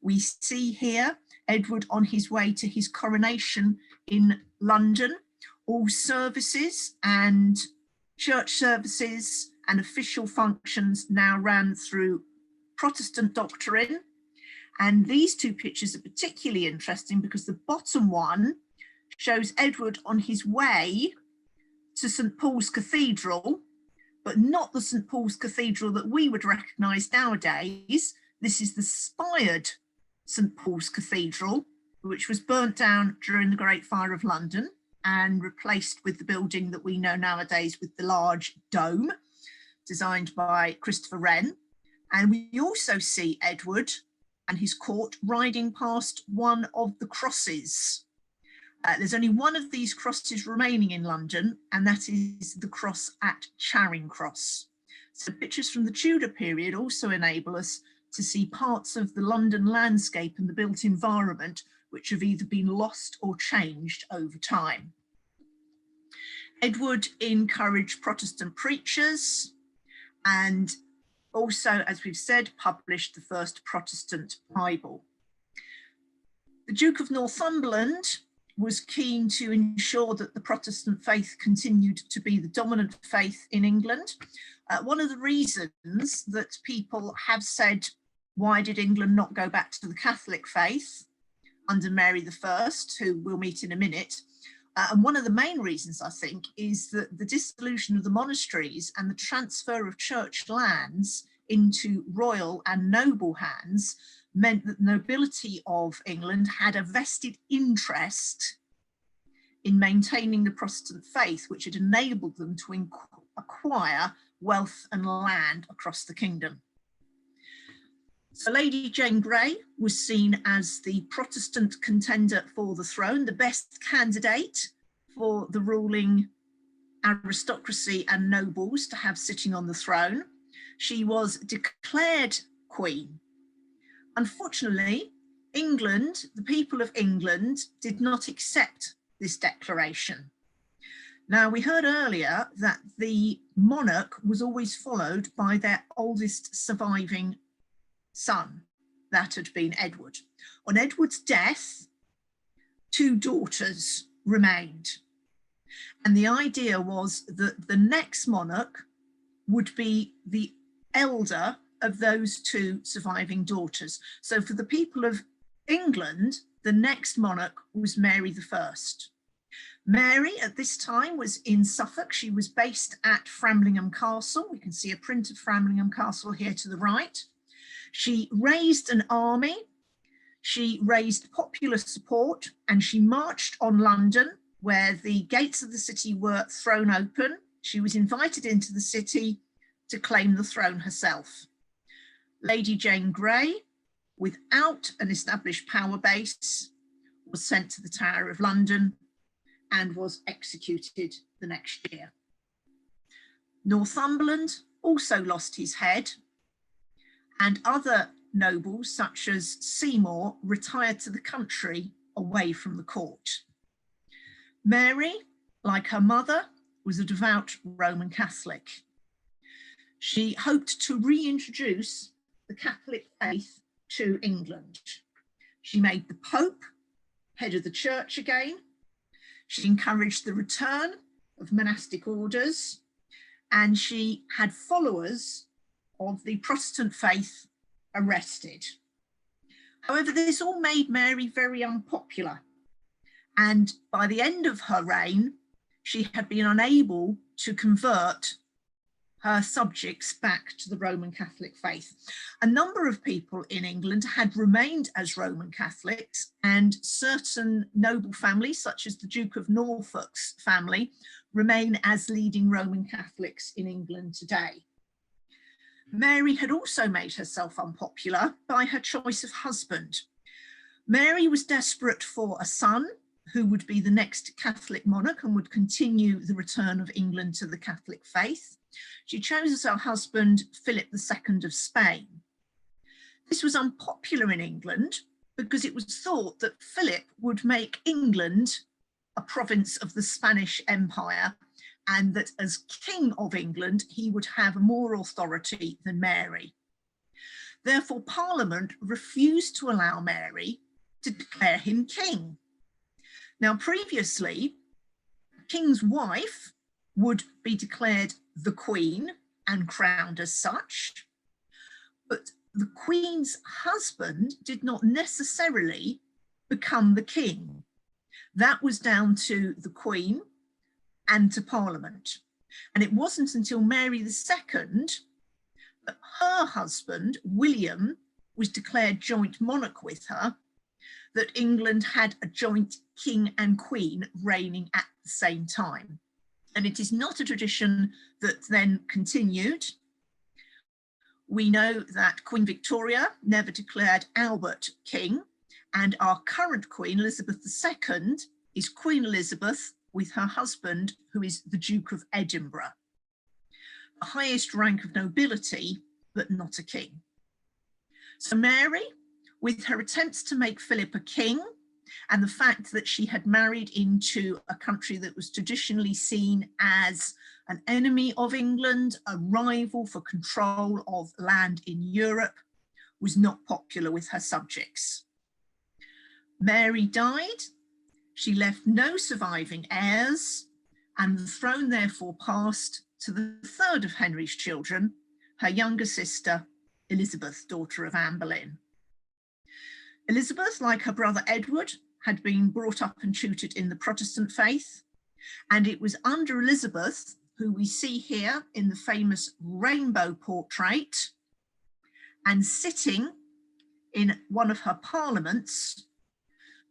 We see here Edward on his way to his coronation in London. All services and church services and official functions now ran through Protestant doctrine. And these two pictures are particularly interesting because the bottom one shows Edward on his way to St. Paul's Cathedral, but not the St. Paul's Cathedral that we would recognise nowadays. This is the spired St. Paul's Cathedral, which was burnt down during the Great Fire of London and replaced with the building that we know nowadays with the large dome, designed by Christopher Wren. And we also see Edward and his court riding past one of the crosses. There's only one of these crosses remaining in London, and that is the cross at Charing Cross. So pictures from the Tudor period also enable us to see parts of the London landscape and the built environment which have either been lost or changed over time. Edward encouraged Protestant preachers and also, as we've said, published the first Protestant Bible. The Duke of Northumberland was keen to ensure that the Protestant faith continued to be the dominant faith in England. One of the reasons that people have said, why did England not go back to the Catholic faith under Mary I, who we'll meet in a minute? And one of the main reasons, I think, is that the dissolution of the monasteries and the transfer of church lands into royal and noble hands meant that the nobility of England had a vested interest in maintaining the Protestant faith, which had enabled them to acquire wealth and land across the kingdom. So Lady Jane Grey was seen as the Protestant contender for the throne, the best candidate for the ruling aristocracy and nobles to have sitting on the throne. She was declared queen. Unfortunately, England, the people of England, did not accept this declaration. Now, we heard earlier that the monarch was always followed by their oldest surviving son, that had been Edward. On Edward's death, 2 daughters remained. And the idea was that the next monarch would be the elder of those 2 surviving daughters. So for the people of England, the next monarch was Mary I. Mary at this time was in Suffolk. She was based at Framlingham Castle. We can see a print of Framlingham Castle here to the right. She raised an army, she raised popular support, and she marched on London, where the gates of the city were thrown open. She was invited into the city to claim the throne herself. Lady Jane Grey, without an established power base, was sent to the Tower of London and was executed the next year. Northumberland also lost his head, and other nobles such as Seymour retired to the country away from the court. Mary, like her mother, was a devout Roman Catholic. she hoped to reintroduce the Catholic faith to England. She made the Pope head of the church again. She encouraged the return of monastic orders, and she had followers of the Protestant faith arrested. However, this all made Mary very unpopular, and by the end of her reign, she had been unable to convert her subjects back to the Roman Catholic faith. A number of people in England had remained as Roman Catholics, and certain noble families, such as the Duke of Norfolk's family, remain as leading Roman Catholics in England today. Mary had also made herself unpopular by her choice of husband. Mary was desperate for a son who would be the next Catholic monarch and would continue the return of England to the Catholic faith. She chose as her husband Philip II of Spain. This was unpopular in England because it was thought that Philip would make England a province of the Spanish Empire, and that as King of England, he would have more authority than Mary. Therefore, Parliament refused to allow Mary to declare him king. Now, previously, the king's wife would be declared the Queen and crowned as such, but the Queen's husband did not necessarily become the king. That was down to the Queen and to Parliament. And it wasn't until Mary II that her husband, William, was declared joint monarch with her, that England had a joint king and queen reigning at the same time. And it is not a tradition that then continued. We know that Queen Victoria never declared Albert king, and our current Queen, Elizabeth II, is Queen Elizabeth with her husband, who is the Duke of Edinburgh. The highest rank of nobility, but not a king. So Mary, with her attempts to make Philip a king, and the fact that she had married into a country that was traditionally seen as an enemy of England, a rival for control of land in Europe, was not popular with her subjects. Mary died. She left no surviving heirs, and the throne therefore passed to the third of Henry's children, her younger sister, Elizabeth, daughter of Anne Boleyn. Elizabeth, like her brother Edward, had been brought up and tutored in the Protestant faith, and it was under Elizabeth, who we see here in the famous rainbow portrait, and sitting in one of her parliaments,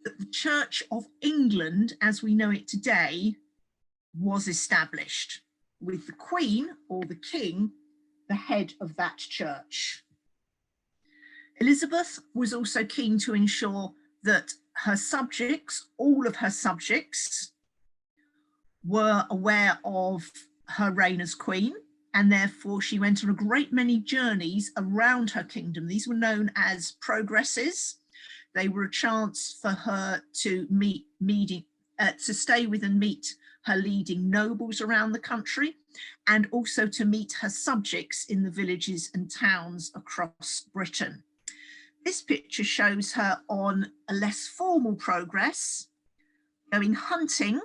that the Church of England, as we know it today, was established, with the Queen or the King the head of that church. Elizabeth was also keen to ensure that her subjects, all of her subjects, were aware of her reign as queen, and therefore she went on a great many journeys around her kingdom. These were known as progresses. They were a chance for her to stay with and meet her leading nobles around the country, and also to meet her subjects in the villages and towns across Britain. This picture shows her on a less formal progress, going hunting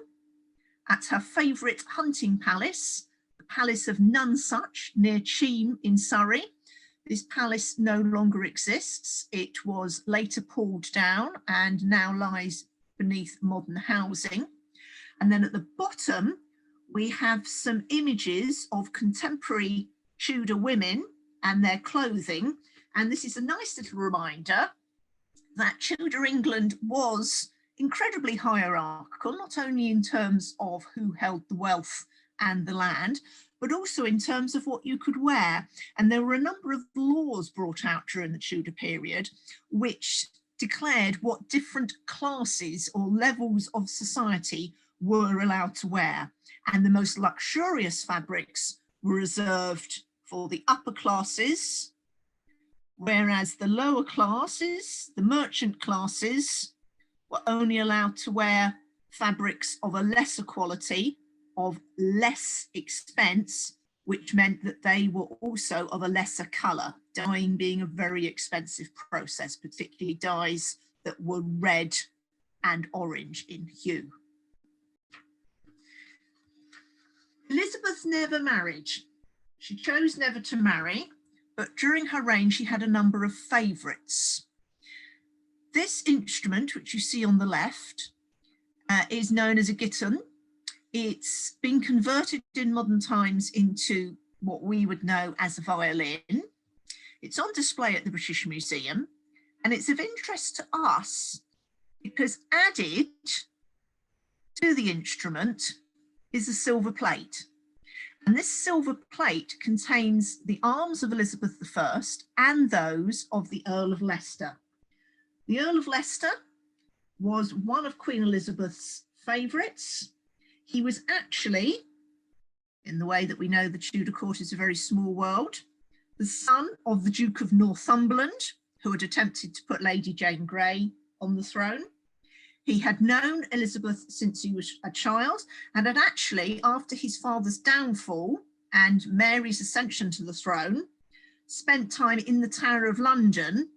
at her favourite hunting palace, the Palace of Nonsuch near Charing in Surrey. This palace no longer exists. It was later pulled down and now lies beneath modern housing. And then at the bottom, we have some images of contemporary Tudor women and their clothing. And this is a nice little reminder that Tudor England was incredibly hierarchical, not only in terms of who held the wealth and the land, but also in terms of what you could wear. And there were a number of laws brought out during the Tudor period, which declared what different classes or levels of society were allowed to wear. And the most luxurious fabrics were reserved for the upper classes, whereas the lower classes, the merchant classes, were only allowed to wear fabrics of a lesser quality, of less expense, which meant that they were also of a lesser colour, dyeing being a very expensive process, particularly dyes that were red and orange in hue. Elizabeth never married. She chose never to marry, but during her reign she had a number of favourites. This instrument, which you see on the left, is known as a gitton. It's been converted in modern times into what we would know as a violin. It's on display at the British Museum, and it's of interest to us because added to the instrument is a silver plate. And this silver plate contains the arms of Elizabeth I and those of the Earl of Leicester. The Earl of Leicester was one of Queen Elizabeth's favourites. He was actually, in the way that we know the Tudor court is a very small world, the son of the Duke of Northumberland, who had attempted to put Lady Jane Grey on the throne. He had known Elizabeth since he was a child and had actually, after his father's downfall and Mary's ascension to the throne, spent time in the Tower of London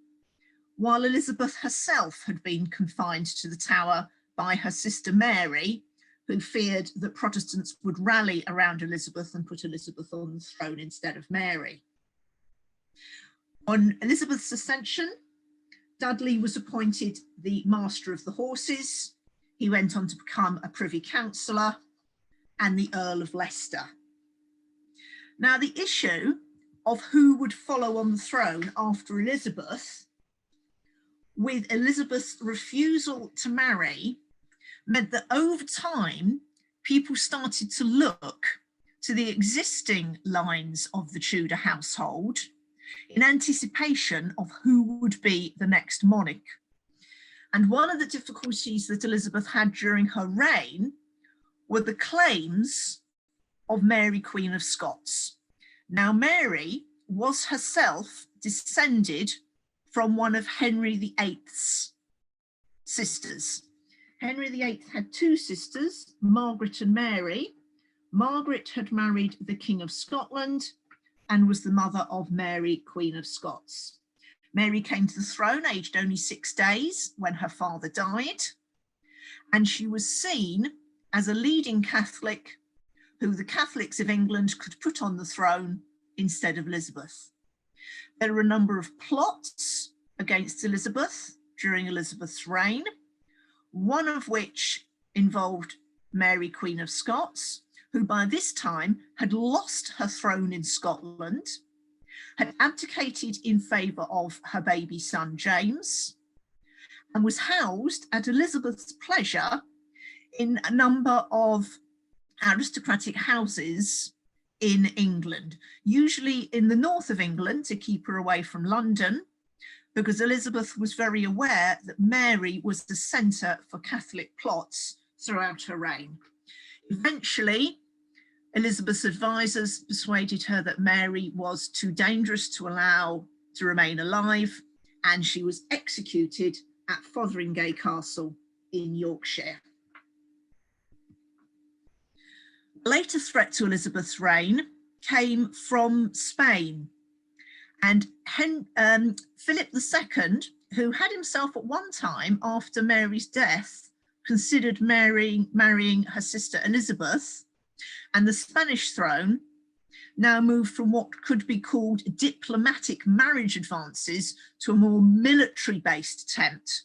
while Elizabeth herself had been confined to the Tower by her sister Mary, who feared that Protestants would rally around Elizabeth and put Elizabeth on the throne instead of Mary. On Elizabeth's ascension, Dudley was appointed the Master of the Horses. He went on to become a Privy Councillor and the Earl of Leicester. Now, the issue of who would follow on the throne after Elizabeth, with Elizabeth's refusal to marry, meant that over time, people started to look to the existing lines of the Tudor household in anticipation of who would be the next monarch. And one of the difficulties that Elizabeth had during her reign were the claims of Mary, Queen of Scots. Now, Mary was herself descended from one of Henry VIII's sisters. Henry VIII had two sisters, Margaret and Mary. Margaret had married the King of Scotland and was the mother of Mary, Queen of Scots. Mary came to the throne aged only 6 days when her father died, and she was seen as a leading Catholic who the Catholics of England could put on the throne instead of Elizabeth. There were a number of plots against Elizabeth during Elizabeth's reign, one of which involved Mary, Queen of Scots, who by this time had lost her throne in Scotland, had abdicated in favour of her baby son James, and was housed at Elizabeth's pleasure in a number of aristocratic houses in England, usually in the north of England to keep her away from London, because Elizabeth was very aware that Mary was the centre for Catholic plots throughout her reign. Eventually, Elizabeth's advisors persuaded her that Mary was too dangerous to allow to remain alive, and she was executed at Fotheringay Castle in Yorkshire. A later threat to Elizabeth's reign came from Spain, and Philip II, who had himself at one time after Mary's death considered marrying her sister Elizabeth, and the Spanish throne now moved from what could be called diplomatic marriage advances to a more military-based attempt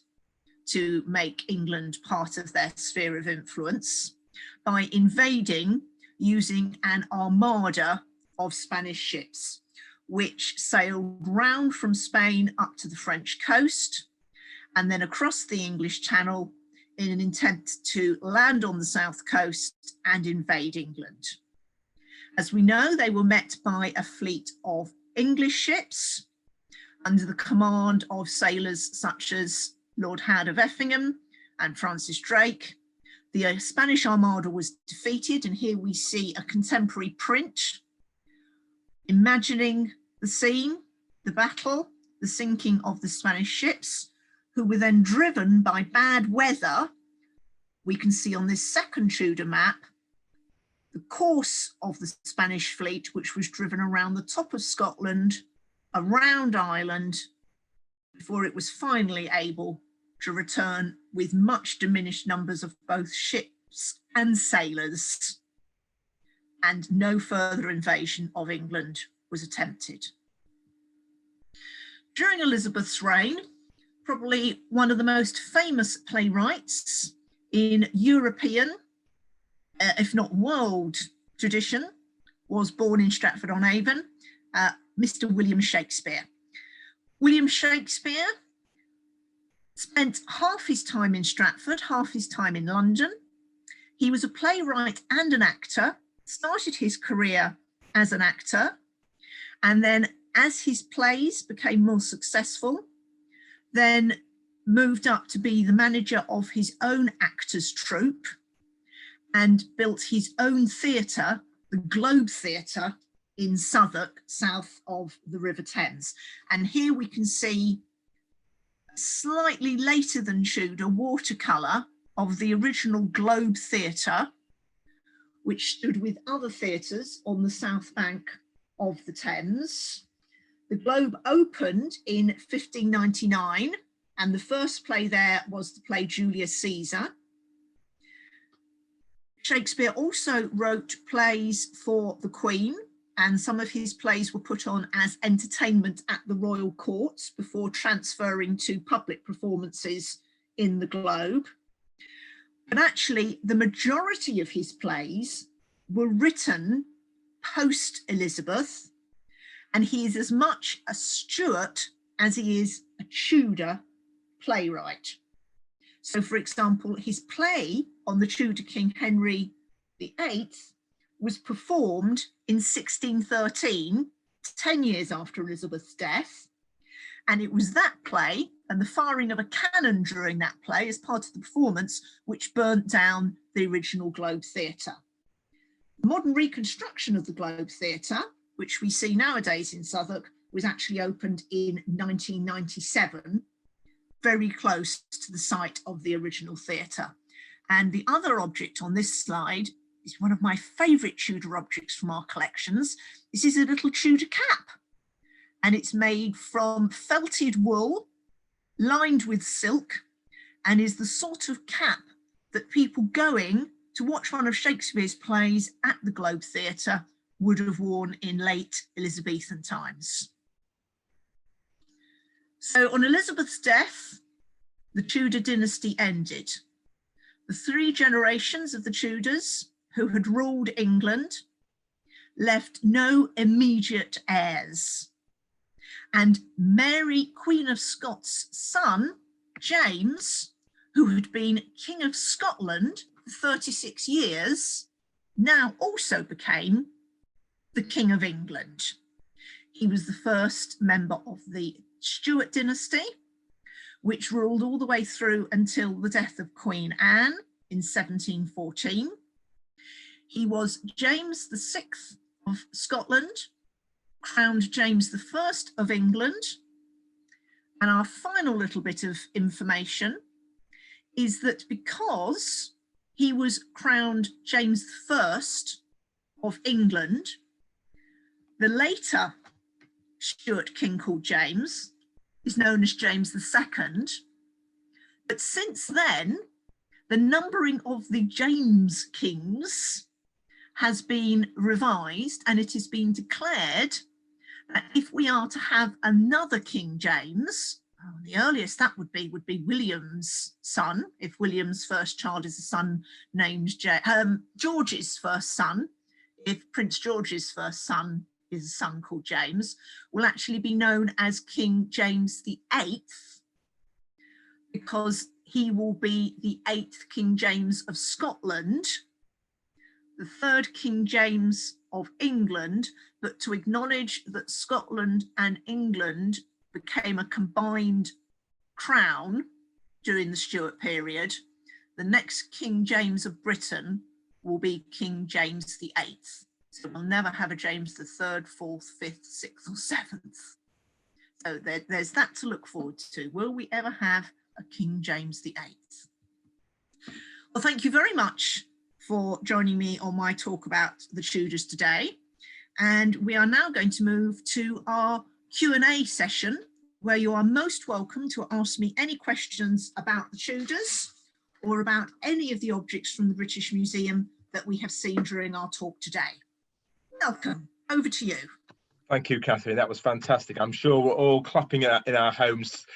to make England part of their sphere of influence by invading using an armada of Spanish ships, which sailed round from Spain up to the French coast and then across the English Channel in an attempt to land on the south coast and invade England. As we know, they were met by a fleet of English ships under the command of sailors such as Lord Howard of Effingham and Francis Drake. The Spanish Armada was defeated, and here we see a contemporary print imagining the scene, the battle, the sinking of the Spanish ships, who were then driven by bad weather. We can see on this second Tudor map the course of the Spanish fleet, which was driven around the top of Scotland, around Ireland, before it was finally able to return with much diminished numbers of both ships and sailors, and no further invasion of England was attempted. During Elizabeth's reign, probably one of the most famous playwrights in European, if not world tradition, was born in Stratford-on-Avon, Mr. William Shakespeare. William Shakespeare spent half his time in Stratford, half his time in London. He was a playwright and an actor, started his career as an actor, and then as his plays became more successful, then moved up to be the manager of his own actors' troupe and built his own theatre, the Globe Theatre in Southwark, south of the River Thames. And here we can see slightly later than Tudor watercolour of the original Globe Theatre, which stood with other theatres on the south bank of the Thames. The Globe opened in 1599, and the first play there was the play Julius Caesar. Shakespeare also wrote plays for the Queen, and some of his plays were put on as entertainment at the royal courts before transferring to public performances in the Globe. But actually, the majority of his plays were written post-Elizabeth, and he is as much a Stuart as he is a Tudor playwright. So, for example, his play on the Tudor King Henry VIII was performed in 1613, 10 years after Elizabeth's death. And it was that play and the firing of a cannon during that play as part of the performance which burnt down the original Globe Theatre. The modern reconstruction of the Globe Theatre, which we see nowadays in Southwark, was actually opened in 1997, very close to the site of the original theatre. And the other object on this slide is one of my favourite Tudor objects from our collections. This is a little Tudor cap, and it's made from felted wool lined with silk, and is the sort of cap that people going to watch one of Shakespeare's plays at the Globe Theatre would have worn in late Elizabethan times. So on Elizabeth's death, the Tudor dynasty ended. The three generations of the Tudors who had ruled England left no immediate heirs. And Mary, Queen of Scots' son, James, who had been King of Scotland for 36 years, now also became the King of England. He was the first member of the Stuart dynasty, which ruled all the way through until the death of Queen Anne in 1714. He was James VI of Scotland, crowned James I of England. And our final little bit of information is that because he was crowned James I of England, the later Stuart king called James is known as James II. But since then, the numbering of the James kings has been revised, and it has been declared that if we are to have another King James, the earliest that would be William's son, if William's first child is a son named George's first son, if Prince George's first son is a son called James, will actually be known as King James VIII, because he will be the 8th King James of Scotland, the 3rd King James of England, but to acknowledge that Scotland and England became a combined crown during the Stuart period, the next King James of Britain will be King James VIII. So we'll never have a James the 3rd, 4th, 5th, 6th or 7th. So there's that to look forward to. Will we ever have a King James VIII? Well, thank you very much for joining me on my talk about the Tudors today. And we are now going to move to our Q&A session, where you are most welcome to ask me any questions about the Tudors or about any of the objects from the British Museum that we have seen during our talk today. Welcome, over to you. Thank you, Catherine. That was fantastic. I'm sure we're all clapping in our homes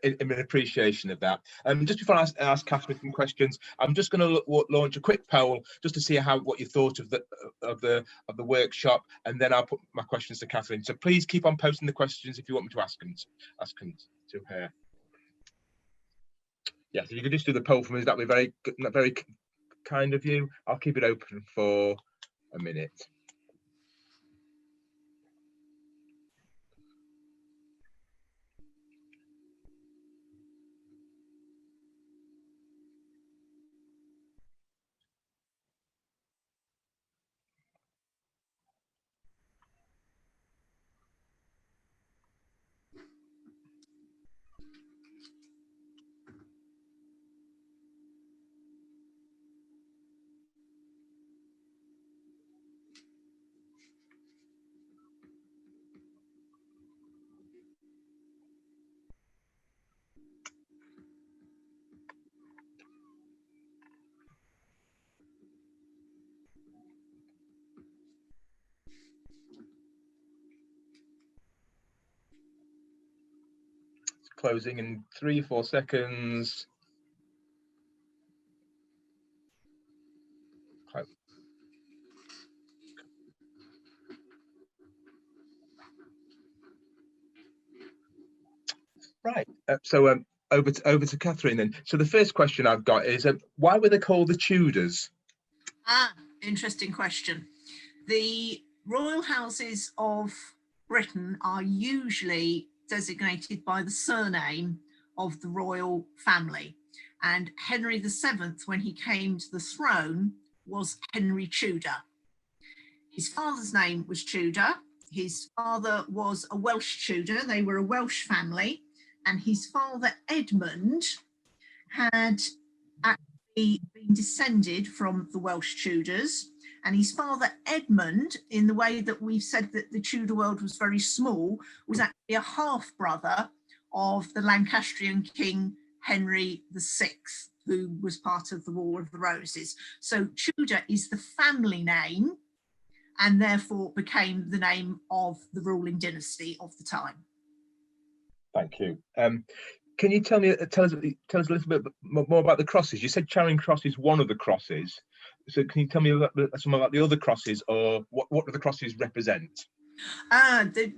in appreciation of that. Just before I ask Catherine some questions, I'm just going to launch a quick poll just to see what you thought of the workshop, and then I'll put my questions to Catherine. So please keep on posting the questions if you want me to ask them to her. Yes, if you could just do the poll for me, that'd be very kind of you. I'll keep it open for a minute. Closing in 3-4 seconds. Right. So over to Catherine then. So the first question I've got is, why were they called the Tudors? Interesting question. The royal houses of Britain are usually designated by the surname of the royal family. And Henry VII, when he came to the throne, was Henry Tudor. His father's name was Tudor. His father was a Welsh Tudor. They were a Welsh family. And his father, Edmund, had actually been descended from the Welsh Tudors. And his father, Edmund, in the way that we've said that the Tudor world was very small, was actually a half-brother of the Lancastrian king, Henry VI, who was part of the War of the Roses. So Tudor is the family name and therefore became the name of the ruling dynasty of the time. Thank you. Can you tell us a little bit more about the crosses? You said Charing Cross is one of the crosses. So can you tell me some about the other crosses, or what do the crosses represent? The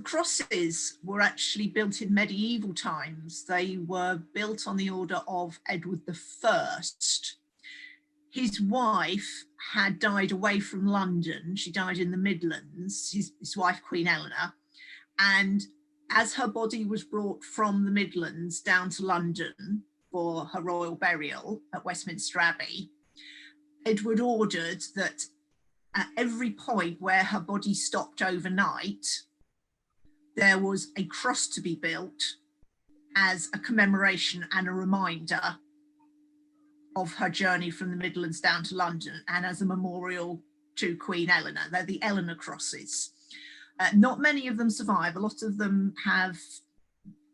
crosses were actually built in medieval times. They were built on the order of Edward I. His wife had died away from London. She died in the Midlands, his wife, Queen Eleanor. And as her body was brought from the Midlands down to London for her royal burial at Westminster Abbey, Edward ordered that at every point where her body stopped overnight, there was a cross to be built as a commemoration and a reminder of her journey from the Midlands down to London, and as a memorial to Queen Eleanor. They're the Eleanor Crosses. Not many of them survive. A lot of them have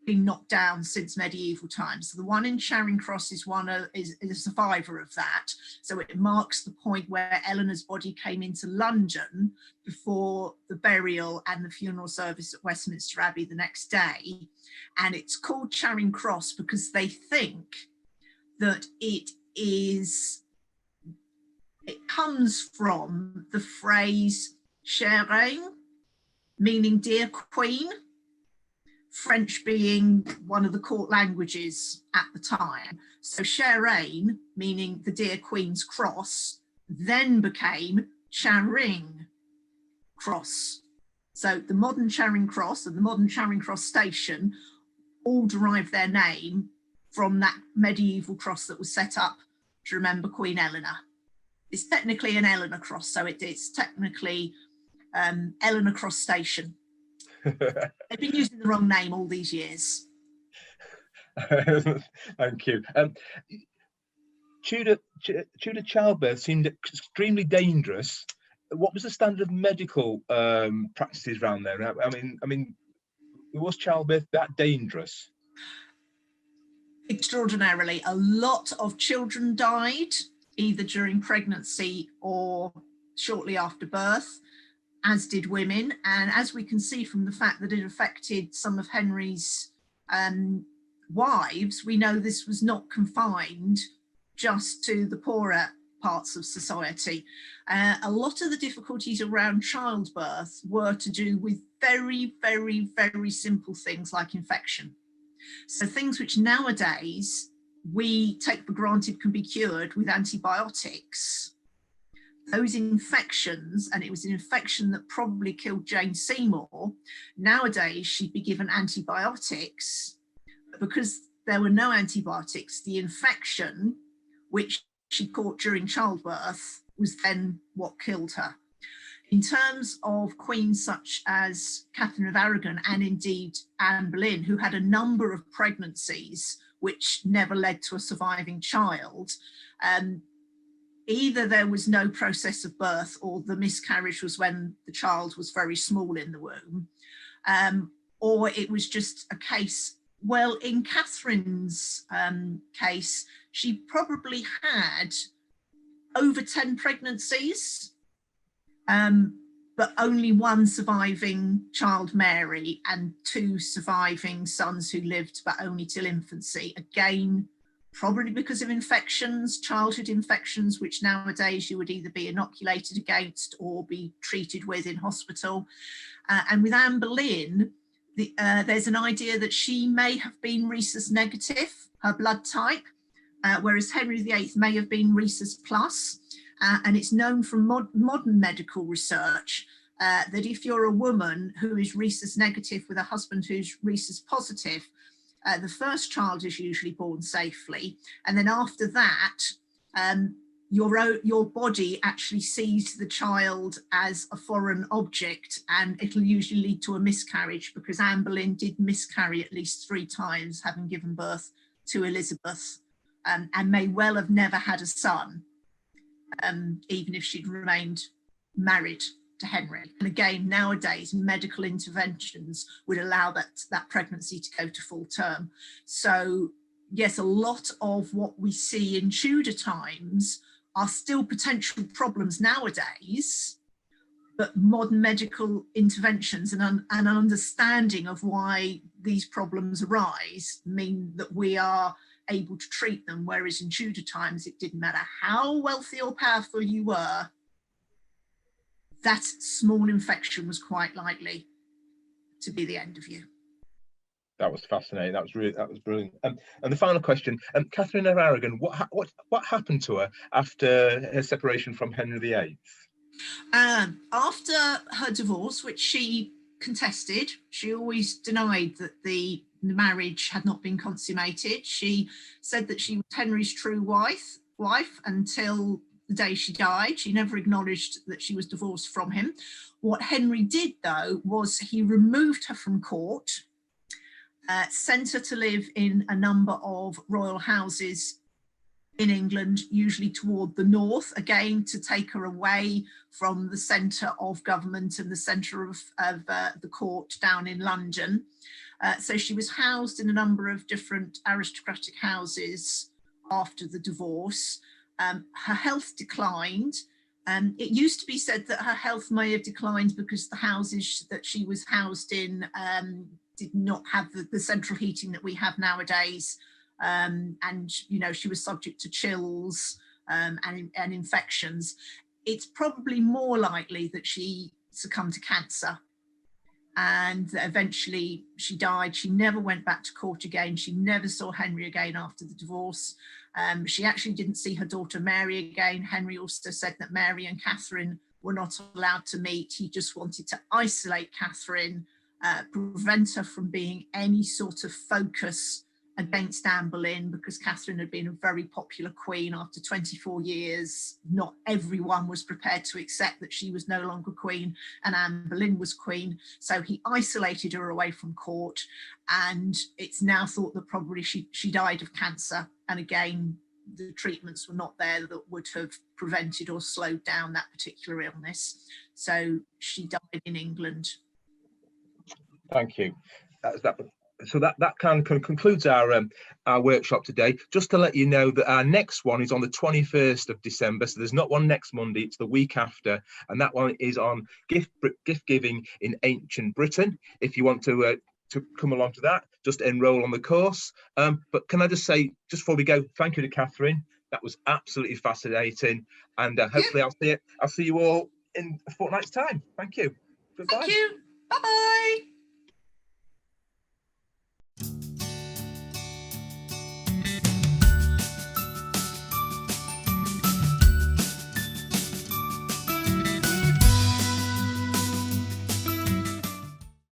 been knocked down since medieval times. So the one in Charing Cross is a survivor of that. So it marks the point where Eleanor's body came into London before the burial and the funeral service at Westminster Abbey the next day. And it's called Charing Cross because they think that it comes from the phrase Charing, meaning dear Queen, French being one of the court languages at the time. So Charing, meaning the dear Queen's cross, then became Charing Cross. So the modern Charing Cross and the modern Charing Cross station all derive their name from that medieval cross that was set up to remember Queen Eleanor. It's technically an Eleanor Cross, so it's technically Eleanor Cross Station. They've been using the wrong name all these years. Thank you. Tudor childbirth seemed extremely dangerous. What was the standard of medical practices around there? I mean, was childbirth that dangerous? Extraordinarily, a lot of children died either during pregnancy or shortly after birth, as did women. And as we can see from the fact that it affected some of Henry's wives, we know this was not confined just to the poorer parts of society. A lot of the difficulties around childbirth were to do with very, very, very simple things like infection. So things which nowadays we take for granted can be cured with antibiotics. Those infections, and it was an infection that probably killed Jane Seymour, nowadays she'd be given antibiotics, but because there were no antibiotics, the infection which she caught during childbirth was then what killed her. In terms of queens such as Catherine of Aragon and indeed Anne Boleyn, who had a number of pregnancies which never led to a surviving child, either there was no process of birth or the miscarriage was when the child was very small in the womb, or it was just a case. Well, in Catherine's case, she probably had over 10 pregnancies, but only one surviving child, Mary, and 2 surviving sons who lived but only till infancy. Again, probably because of infections, childhood infections, which nowadays you would either be inoculated against or be treated with in hospital. And with Anne Boleyn, there's an idea that she may have been rhesus negative, her blood type, whereas Henry VIII may have been rhesus plus. And it's known from modern medical research that if you're a woman who is rhesus negative with a husband who's rhesus positive, the first child is usually born safely. And then after that, your body actually sees the child as a foreign object, and it'll usually lead to a miscarriage, because Anne Boleyn did miscarry at least 3 times, having given birth to Elizabeth, and may well have never had a son, even if she'd remained married to Henry. And again, nowadays, medical interventions would allow that pregnancy to go to full term. So yes, a lot of what we see in Tudor times are still potential problems nowadays, but modern medical interventions and an understanding of why these problems arise mean that we are able to treat them, whereas in Tudor times it didn't matter how wealthy or powerful you were, that small infection was quite likely to be the end of you. That was fascinating. That was brilliant. And the final question: Catherine of Aragon, what happened to her after her separation from Henry VIII? After her divorce, which she contested, she always denied that the marriage had not been consummated. She said that she was Henry's true wife until the day she died. She never acknowledged that she was divorced from him. What Henry did, though, was he removed her from court, sent her to live in a number of royal houses in England, usually toward the north, again to take her away from the centre of government and the centre of the court down in London. So she was housed in a number of different aristocratic houses after the divorce. Her health declined. It used to be said that her health may have declined because the houses that she was housed in did not have the central heating that we have nowadays. And, you know, she was subject to chills and infections. It's probably more likely that she succumbed to cancer and that eventually she died. She never went back to court again. She never saw Henry again after the divorce. She actually didn't see her daughter Mary again. Henry also said that Mary and Catherine were not allowed to meet. He just wanted to isolate Catherine, prevent her from being any sort of focus against Anne Boleyn, because Catherine had been a very popular queen after 24 years. Not everyone was prepared to accept that she was no longer queen and Anne Boleyn was queen. So he isolated her away from court, and it's now thought that probably she died of cancer. And again, the treatments were not there that would have prevented or slowed down that particular illness. So she died in England. Thank you. So that kind of concludes our workshop today. Just to let you know that our next one is on the 21st of December. So there's not one next Monday, it's the week after. And that one is on gift giving in ancient Britain. If you want to come along to that, just enroll on the course. But can I just say, just before we go, thank you to Catherine. That was absolutely fascinating. And hopefully I'll see you all in a fortnight's time. Thank you. Goodbye. Thank you. Bye-bye.